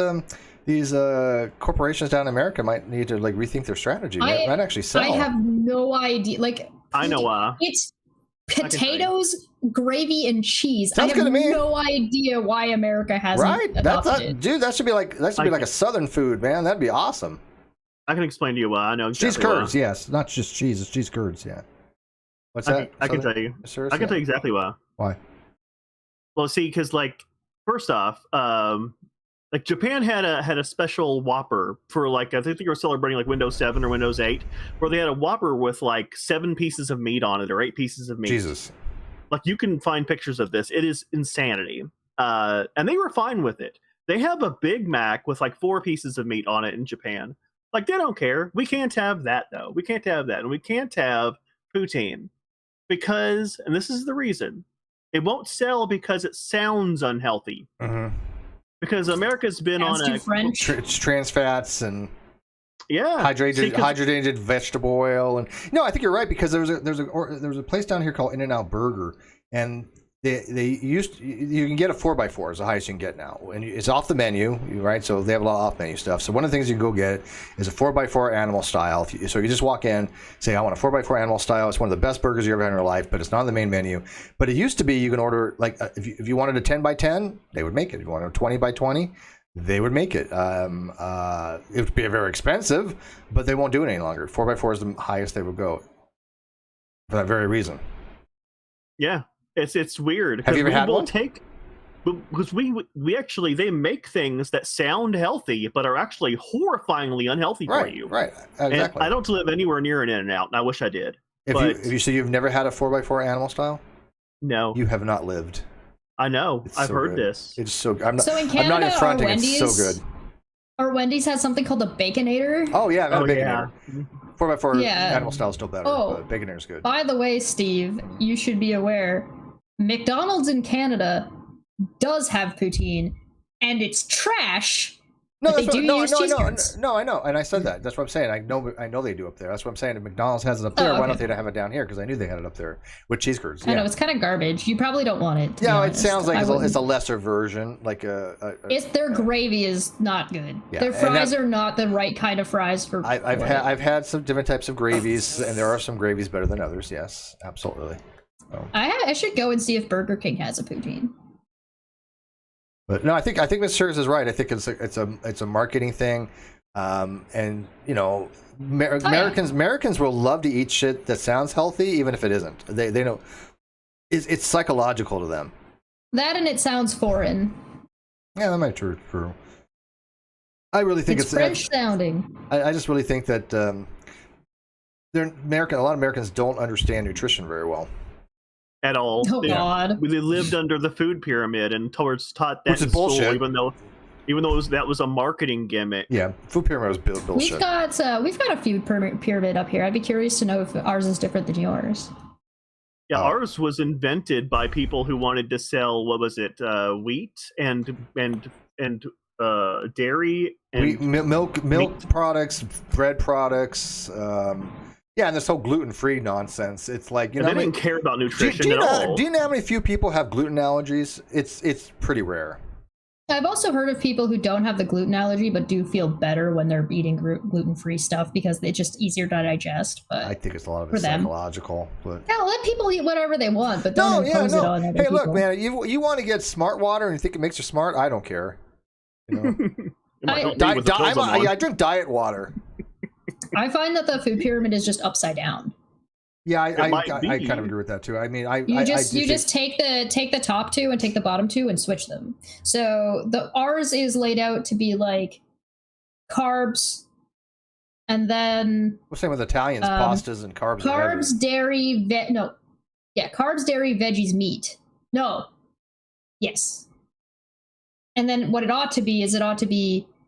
corporations down in America might need to like rethink their strategy. Might actually sell. I have no idea. Like, I know why. It's potatoes, gravy, and cheese. Sounds I have good to me. no idea why America hasn't adopted it. Dude, that should be like a Southern food, man. That'd be awesome. I can explain to you why. I know exactly cheese curds, yes, not just cheese. It's cheese curds, yeah. What's that? I can tell you. Serious? I can tell you exactly why. Why? Well, see, because like first off, like Japan had a special Whopper for like I think they were celebrating like Windows 7 or Windows 8, where they had a Whopper with like 7 pieces of meat on it or 8 pieces of meat. Jesus. Like you can find pictures of this. It is insanity. And they were fine with it. They have a Big Mac with like 4 pieces of meat on it in Japan. Like they don't care. We can't have that though. We can't have that, and we can't have poutine because, and this is the reason, it won't sell because it sounds unhealthy. Mm-hmm. Because America's been Sounds on too a French. It's trans fats and hydrated hydrated vegetable oil, and no, I think you're right because there's a place down here called In-N-Out Burger, and you can get a 4x4 is the highest you can get now, and it's off the menu, right? So they have a lot of off menu stuff. So one of the things you can go get is a 4x4 animal style. So you just walk in, say I want a 4x4 animal style. It's one of the best burgers you ever had in your life, but it's not on the main menu. But it used to be you can order like if you wanted a 10x10, they would make it. If you wanted a 20x20, they would make it. It would be very expensive, but they won't do it any longer. 4x4 is the highest they would go for that very reason. Yeah. It's weird. Have you ever had one? Because we actually, they make things that sound healthy but are actually horrifyingly unhealthy for you. Right, exactly. And I don't live anywhere near an In-N-Out, and I wish I did. If you say you've never had a 4x4 animal style, no, you have not lived. I know. I've heard this. It's so. I'm not. So in Canada, I'm not even fronting. Wendy's, it's so good. Our Wendy's has something called a Baconator. Oh yeah, I've had a Baconator. Yeah. 4x4 animal style is still better. But Baconator's good. By the way, Steve, you should be aware. McDonald's in Canada does have poutine, and it's trash. No, I know, and I said that. That's what I'm saying. I know they do up there. That's what I'm saying. If McDonald's has it up there, why don't they have it down here? Because I knew they had it up there with cheese curds. Yeah. I know it's kind of garbage. You probably don't want it. Yeah, it sounds like it's a lesser version, like their gravy is not good. Yeah. Their fries are not the right kind of fries for. I've had some different types of gravies, and there are some gravies better than others. Yes, absolutely. I should go and see if Burger King has a poutine. But no, I think Mr. Circus is right. I think it's a marketing thing, and you know, Americans will love to eat shit that sounds healthy, even if it isn't. They know it's psychological to them. That and it sounds foreign. Yeah, that might be true. I really think it's French sounding. I just really think that they're American. A lot of Americans don't understand nutrition very well. At all. Oh God! They lived under the food pyramid and taught that which is bullshit. School, even though that was a marketing gimmick. Yeah, food pyramid was bullshit. We've got a food pyramid up here. I'd be curious to know if ours is different than yours. Yeah, ours was invented by people who wanted to sell wheat and dairy and milk products, bread products. Yeah, and this whole gluten-free nonsense. It's like, you know, they didn't care about nutrition at all. Do you know how many few people have gluten allergies? It's pretty rare. I've also heard of people who don't have the gluten allergy but do feel better when they're eating gluten-free stuff because it's just easier to digest. But I think it's a lot of it's psychological. But yeah, let people eat whatever they want, but don't impose it on other people. Look, man, you want to get smart water and you think it makes you smart? I don't care. You know, I drink diet water. I find that the food pyramid is just upside down. Yeah, I kind of agree with that too. I mean, you just take the top two and take the bottom two and switch them. So ours is laid out to be like carbs, and then same with Italians, pastas and carbs. Carbs, dairy, carbs, dairy, veggies, meat. No, yes, and then what it ought to be is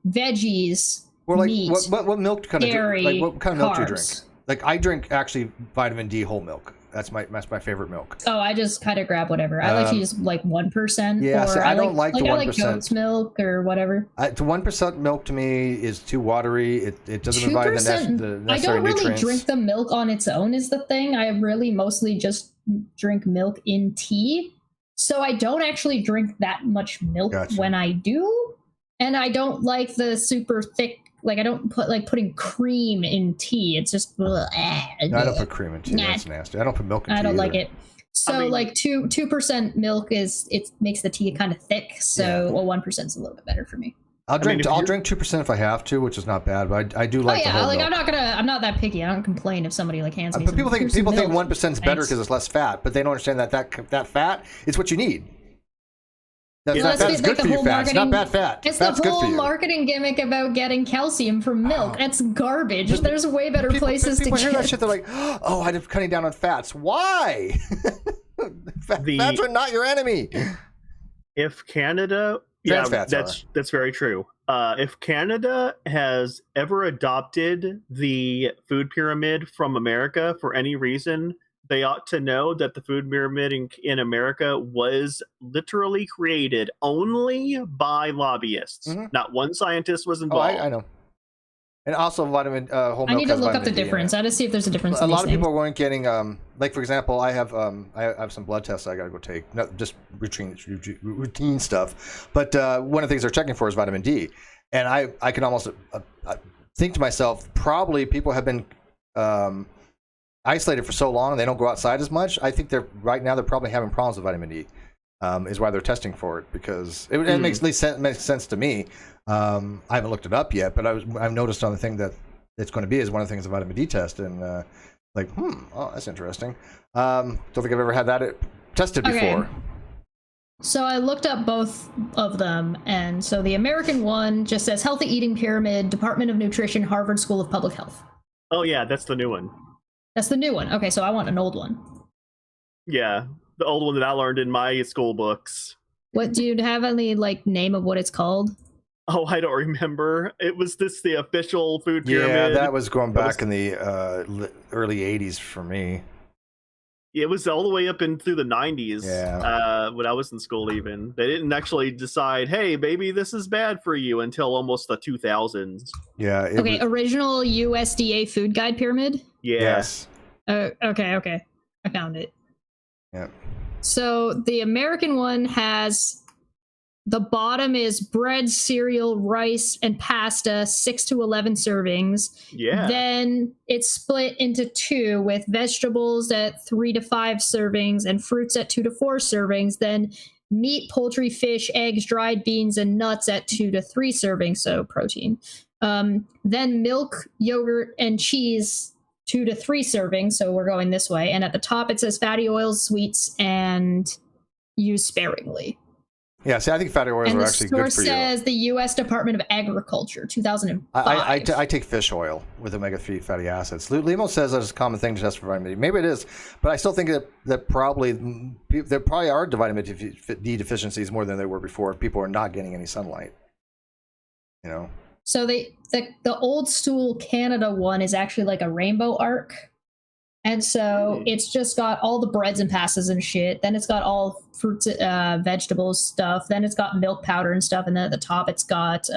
veggies. Well, like meat, what milk kind of dairy, like what kind of milk do you carbs. drink? Like I drink actually vitamin D whole milk. That's my favorite milk. Oh, I just kind of grab whatever. I like to use like 1%. Yeah, or see, I don't like the I like 1%. goat's milk or whatever. The 1% milk to me is too watery. It doesn't provide the necessary I don't really nutrients. drink the milk on its own is the thing. I really mostly just drink milk in tea. So I don't actually drink that much milk when I do. And I don't like the super thick, like I don't putting cream in tea. It's just No, I don't put cream in tea. That's nasty. I don't put milk in tea. I don't either. like it. So I mean, like 2% milk it makes the tea kind of thick. So 1% is a little bit better for me. I'll drink 2% if I have to, which is not bad, but I do like the whole milk. I'm not that picky. I don't complain if somebody like hands me but some. People think 1% is better because it's less fat, but they don't understand that fat is what you need. That's good for you, fat. It's not bad fat. It's the whole marketing gimmick about getting calcium from milk. That's garbage. There's way better places to get. People hear that shit, they're like, oh, I'm cutting down on fats. Why? Fats are not your enemy. If Canada... that's very true. If Canada has ever adopted the food pyramid from America for any reason, they ought to know that the food pyramid in America was literally created only by lobbyists. Mm-hmm. Not one scientist was involved. I know. And also vitamin whole milk. I need to look up the difference. I just see if there's a difference. A lot of people weren't getting like, for example, I have some blood tests I got to go take. Not just routine stuff, but one of the things they're checking for is vitamin D. And I can almost think to myself, probably people have been isolated for so long and they don't go outside as much. I think they're probably having problems with vitamin D. Is why they're testing for it, because it makes sense to me. I haven't looked it up yet, but I've noticed on the thing that it's going to be is one of the things a vitamin D test, and oh, that's interesting. Don't think I've ever had that tested before. So I looked up both of them, and so the American one just says Healthy Eating Pyramid, Department of Nutrition, Harvard School of Public Health. Oh yeah, that's the new one. That's the new one. Okay, so I want an old one. Yeah, the old one that I learned in my school books. What, do you have any name of what it's called? Oh, I don't remember. It was the official food pyramid. Yeah, that was going back in the early 80s for me. It was all the way up through the 90s. Yeah. When I was in school even. They didn't actually decide, hey, maybe this is bad for you until almost the 2000s. Yeah. Original USDA food guide pyramid? Yeah. Yes. Okay. I found it. Yeah. So the American one has, the bottom is bread, cereal, rice, and pasta, 6 to 11 servings. Yeah. Then it's split into 2 with vegetables at 3 to 5 servings and fruits at 2 to 4 servings. Then meat, poultry, fish, eggs, dried beans, and nuts at 2 to 3 servings, so protein. Then milk, yogurt, and cheese, 2 to 3 servings, so we're going this way. And at the top it says fatty oils, sweets, and use sparingly. Yeah, see, I think fatty oils are actually good for you. And the source says the U.S. Department of Agriculture, 2005. I take fish oil with omega-3 fatty acids. Limo says that it's a common thing to test for vitamin D. Maybe it is, but I still think that probably there probably are vitamin D deficiencies more than there were before. People are not getting any sunlight. You know. So the old school Canada one is actually like a rainbow arc. And so it's just got all the breads and pastas and shit. Then it's got all fruits, vegetables stuff. Then it's got milk powder and stuff. And then at the top it's got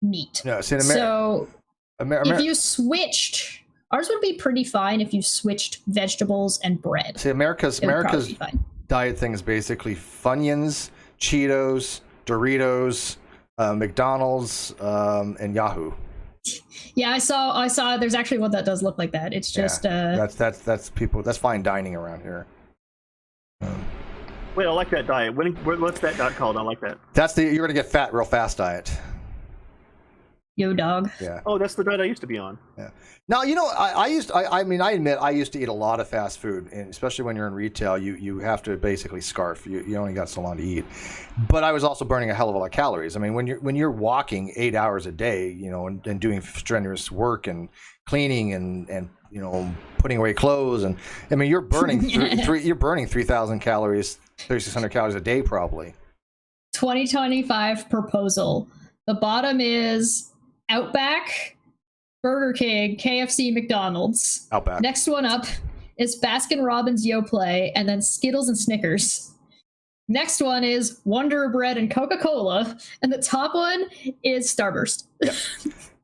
meat. No, see, if you switched, ours would be pretty fine if you switched vegetables and bread. See, America's diet thing is basically Funyuns, Cheetos, Doritos, McDonald's, and Yahoo. Yeah, I saw. There's actually one that does look like that. It's just that's people. That's fine dining around here. Wait, I like that diet. What's that diet called? I like that. That's you're gonna get fat real fast diet. Yo, dog. Yeah. Oh, that's the diet I used to be on. Yeah. Now, you know, I admit I used to eat a lot of fast food, and especially when you're in retail, you have to basically scarf. You only got so long to eat. But I was also burning a hell of a lot of calories. I mean, when you're walking 8 hours a day, you know, and doing strenuous work and cleaning and you know, putting away clothes, and I mean, you're burning you're burning 3,000 calories, 3,600 calories a day probably. 2025 proposal. The bottom is Outback, Burger King, KFC, McDonald's. Outback. Next one up is Baskin Robbins Yoplait, and then Skittles and Snickers. Next one is Wonder Bread and Coca-Cola, and the top one is Starburst. Yeah.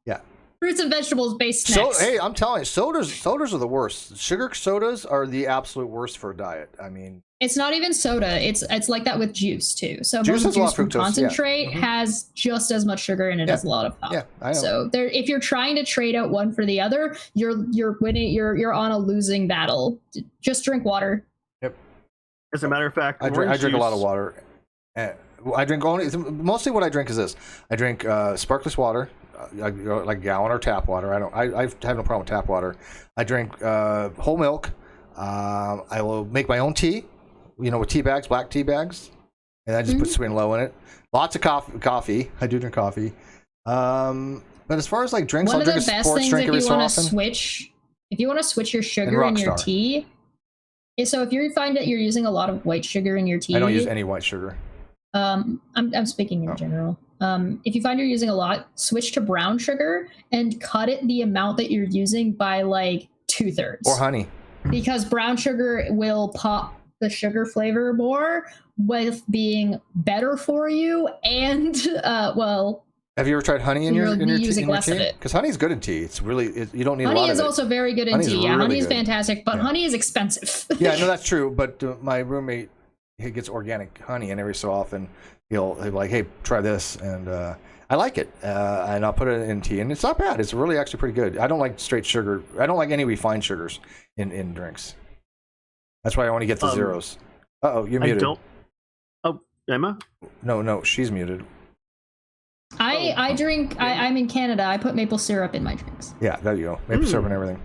Yeah. Fruits and vegetables based So snacks. hey, I'm telling you, sodas are the worst. Sugar sodas are the absolute worst for a diet. I mean, It's not even soda. It's like that with juice too. So Juice most has a lot juice of from fructose, yeah. concentrate Mhm. has just as much sugar in it Yeah. as a lot of pop. yeah, I know. So there, if you're trying to trade out one for the other, you're winning. You're on a losing battle. Just drink water. As a matter of fact, I drink a lot of water. I drink mostly what I drink is this. I drink sparkless water, like gallon or tap water. I have no problem with tap water. I drink whole milk. I will make my own tea, with tea bags, black tea bags, and I just put sweet and low in it. Lots of coffee. I do drink coffee. But as far as like drinks, One I'll of drink the a best sports things drink if every you so want to often. switch, if you want to switch your sugar in your Rockstar. tea, so if you find that you're using a lot of white sugar in your tea, I don't use any white sugar. I'm speaking in general. If you find you're using a lot, switch to brown sugar and cut it the amount that you're using by like 2/3. Or honey. Because brown sugar will pop the sugar flavor more with being better for you and Have you ever tried honey in your you'll be tea? using less of it. Because honey's good in tea. It's really you don't need a lot honey of is it. also very good in Honey's tea. Yeah, really honey is good. fantastic, but Yeah. honey is expensive. Yeah, no, that's true. But my roommate, he gets organic honey, and every so often he'll be like, "Hey, try this," and I like it, and I'll put it in tea, and it's not bad. It's really actually pretty good. I don't like straight sugar. I don't like any refined sugars in drinks. That's why I only get the zeros. Uh-oh, you're muted. Oh, Emma? No, she's muted. I drink. I'm in Canada. I put maple syrup in my drinks. Yeah, there you go. Maple syrup and everything.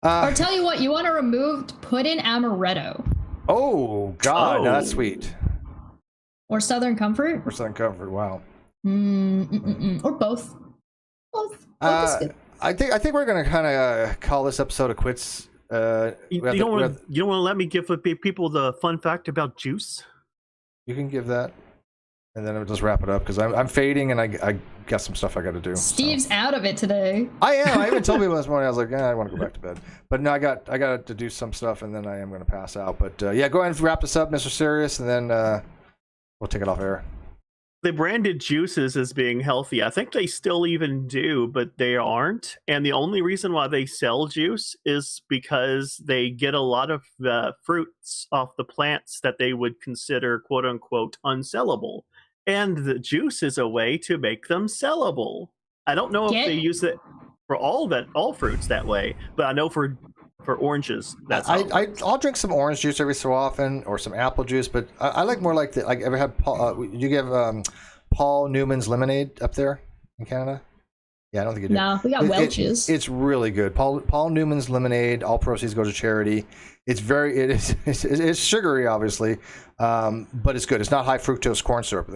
Or tell you what, you want to remove? Put in amaretto Oh God, Oh. no, that's sweet. or Southern Comfort, For Southern Comfort, wow. or both. Both is good. I think we're gonna kind of call this episode a quits. You don't want to let me give people the fun fact about juice? You can give that, and then we'll just wrap it up because I'm fading and I got some stuff I got to do. Steve's out of it today. I am. I even told people this morning. I was like, I want to go back to bed. But no, I got to do some stuff, and then I am going to pass out. But yeah, go ahead and wrap this up, Mr. Serious, and then we'll take it off air. They branded juices as being healthy. I think they still even do, but they aren't. And the only reason why they sell juice is because they get a lot of fruits off the plants that they would consider quote unquote unsellable. And the juice is a way to make them sellable. I don't know if they use it for all fruits that way, but I know for oranges, that's how it works. I'll drink some orange juice every so often, or some apple juice. But I like more like ever had Paul? You give Paul Newman's lemonade up there in Canada? Yeah, I don't think you do. No, we got Welch's. It's really good. Paul Newman's lemonade. All proceeds go to charity. It's it's sugary, obviously, but it's good. It's not high fructose corn syrup.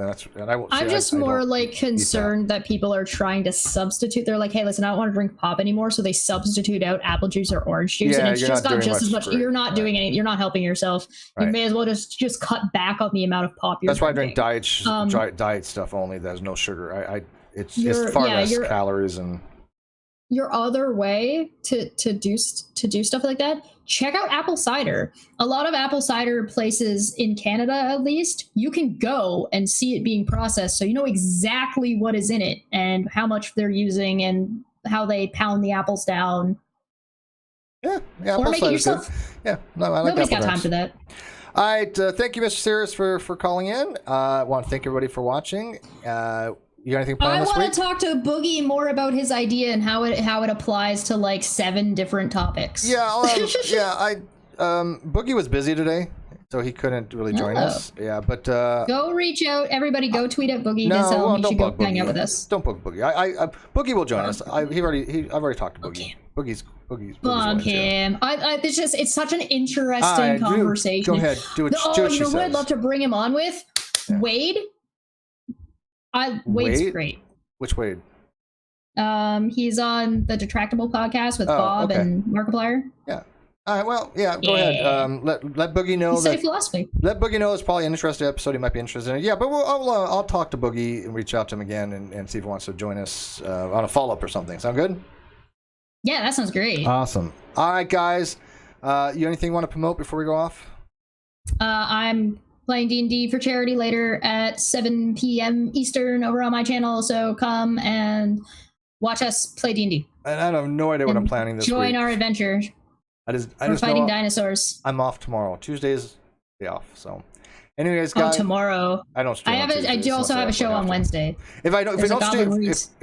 I'm just more like concerned that people are trying to substitute. They're like, hey, listen, I don't want to drink pop anymore, so they substitute out apple juice or orange juice, and it's just got just as much. You're not doing anything. You're not helping yourself. You may as well just cut back on the amount of pop you're That's why I drinking. drink diet stuff only. There's no sugar. It's far less calories and. Your other way to do stuff like that, check out apple cider. A lot of apple cider places in Canada, at least, you can go and see it being processed, so you know exactly what is in it and how much they're using and how they pound the apples down. Yeah, or make it yourself. Good. Yeah, no, I like Nobody's got apple time for that. All right, thank you, Mr. Serious, for calling in. I want to thank everybody for watching. You got anything planned this week? I want to talk to Boogie more about his idea and how it applies to like 7 different topics. Yeah, Boogie was busy today, so he couldn't really join us. Yeah, but go reach out, everybody. Go tweet at Boogie no, to tell him he should go Boogie. hang out with us. Don't bug Boogie. Boogie will join us. I've already talked to Boogie. Boogie's bug him. It's such an interesting conversation. Go ahead, do what you know she who says. I'd love to bring him on with? Yeah. Wade's great. Which Wade? He's on the Detractable podcast with Bob and Markiplier. Yeah. All right. Well, yeah. Go ahead. Let Boogie know that. Philosophy. Let Boogie know it's probably an interesting episode. He might be interested in it. Yeah, but I'll talk to Boogie and reach out to him again and see if he wants to join us on a follow up or something. Sound good? Yeah, that sounds great. Awesome. All right, guys. You anything you want to promote before we go off? I'm playing D&D for charity later at 7 p.m. Eastern over on my channel, so come and watch us play D&D. And I have no idea what I'm planning this Join week. our adventure. We're fighting dinosaurs. I'm off tomorrow. Tuesday's day off. So, anyways, guys. Oh, tomorrow. I don't stream. I do also have a show on Wednesday. If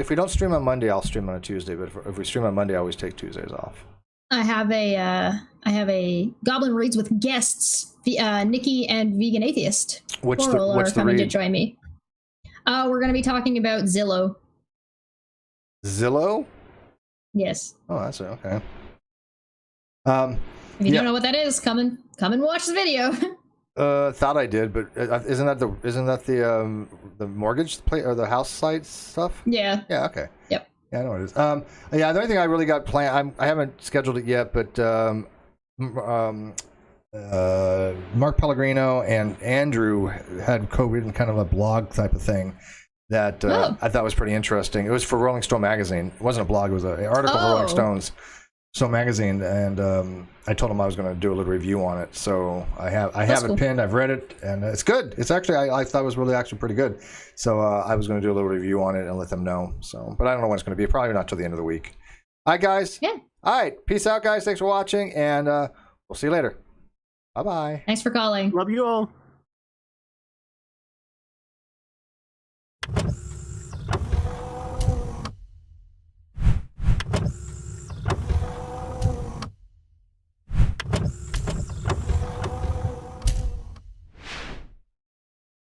we don't stream on Monday, I'll stream on a Tuesday. But if we stream on Monday, I always take Tuesdays off. I have a Goblin Reads with guests, Nikki and Vegan Atheist. What's the coming read? to join me. We're going to be talking about Zillow. Zillow? Yes. Oh, that's it. Okay. If you don't know what that is, come and watch the video. Thought I did, but isn't that the mortgage play or the house site stuff? Yeah. Yeah. Okay. Yep. Yeah, I know what it is. Yeah, the only thing I really got planned, I haven't scheduled it yet, but Mark Pellegrino and Andrew had co-written kind of a blog type of thing that I thought was pretty interesting. It was for Rolling Stone magazine. It wasn't a blog; it was an article for Rolling Stones. Magazine, and I told him I was going to do a little review on it. So I have it pinned. I've read it, and it's good. It's actually I thought it was really actually pretty good. So I was going to do a little review on it and let them know. So, but I don't know when it's going to be. Probably not till the end of the week. All right, guys. Yeah. All right. Peace out, guys. Thanks for watching, and we'll see you later. Bye bye. Thanks for calling. Love you all.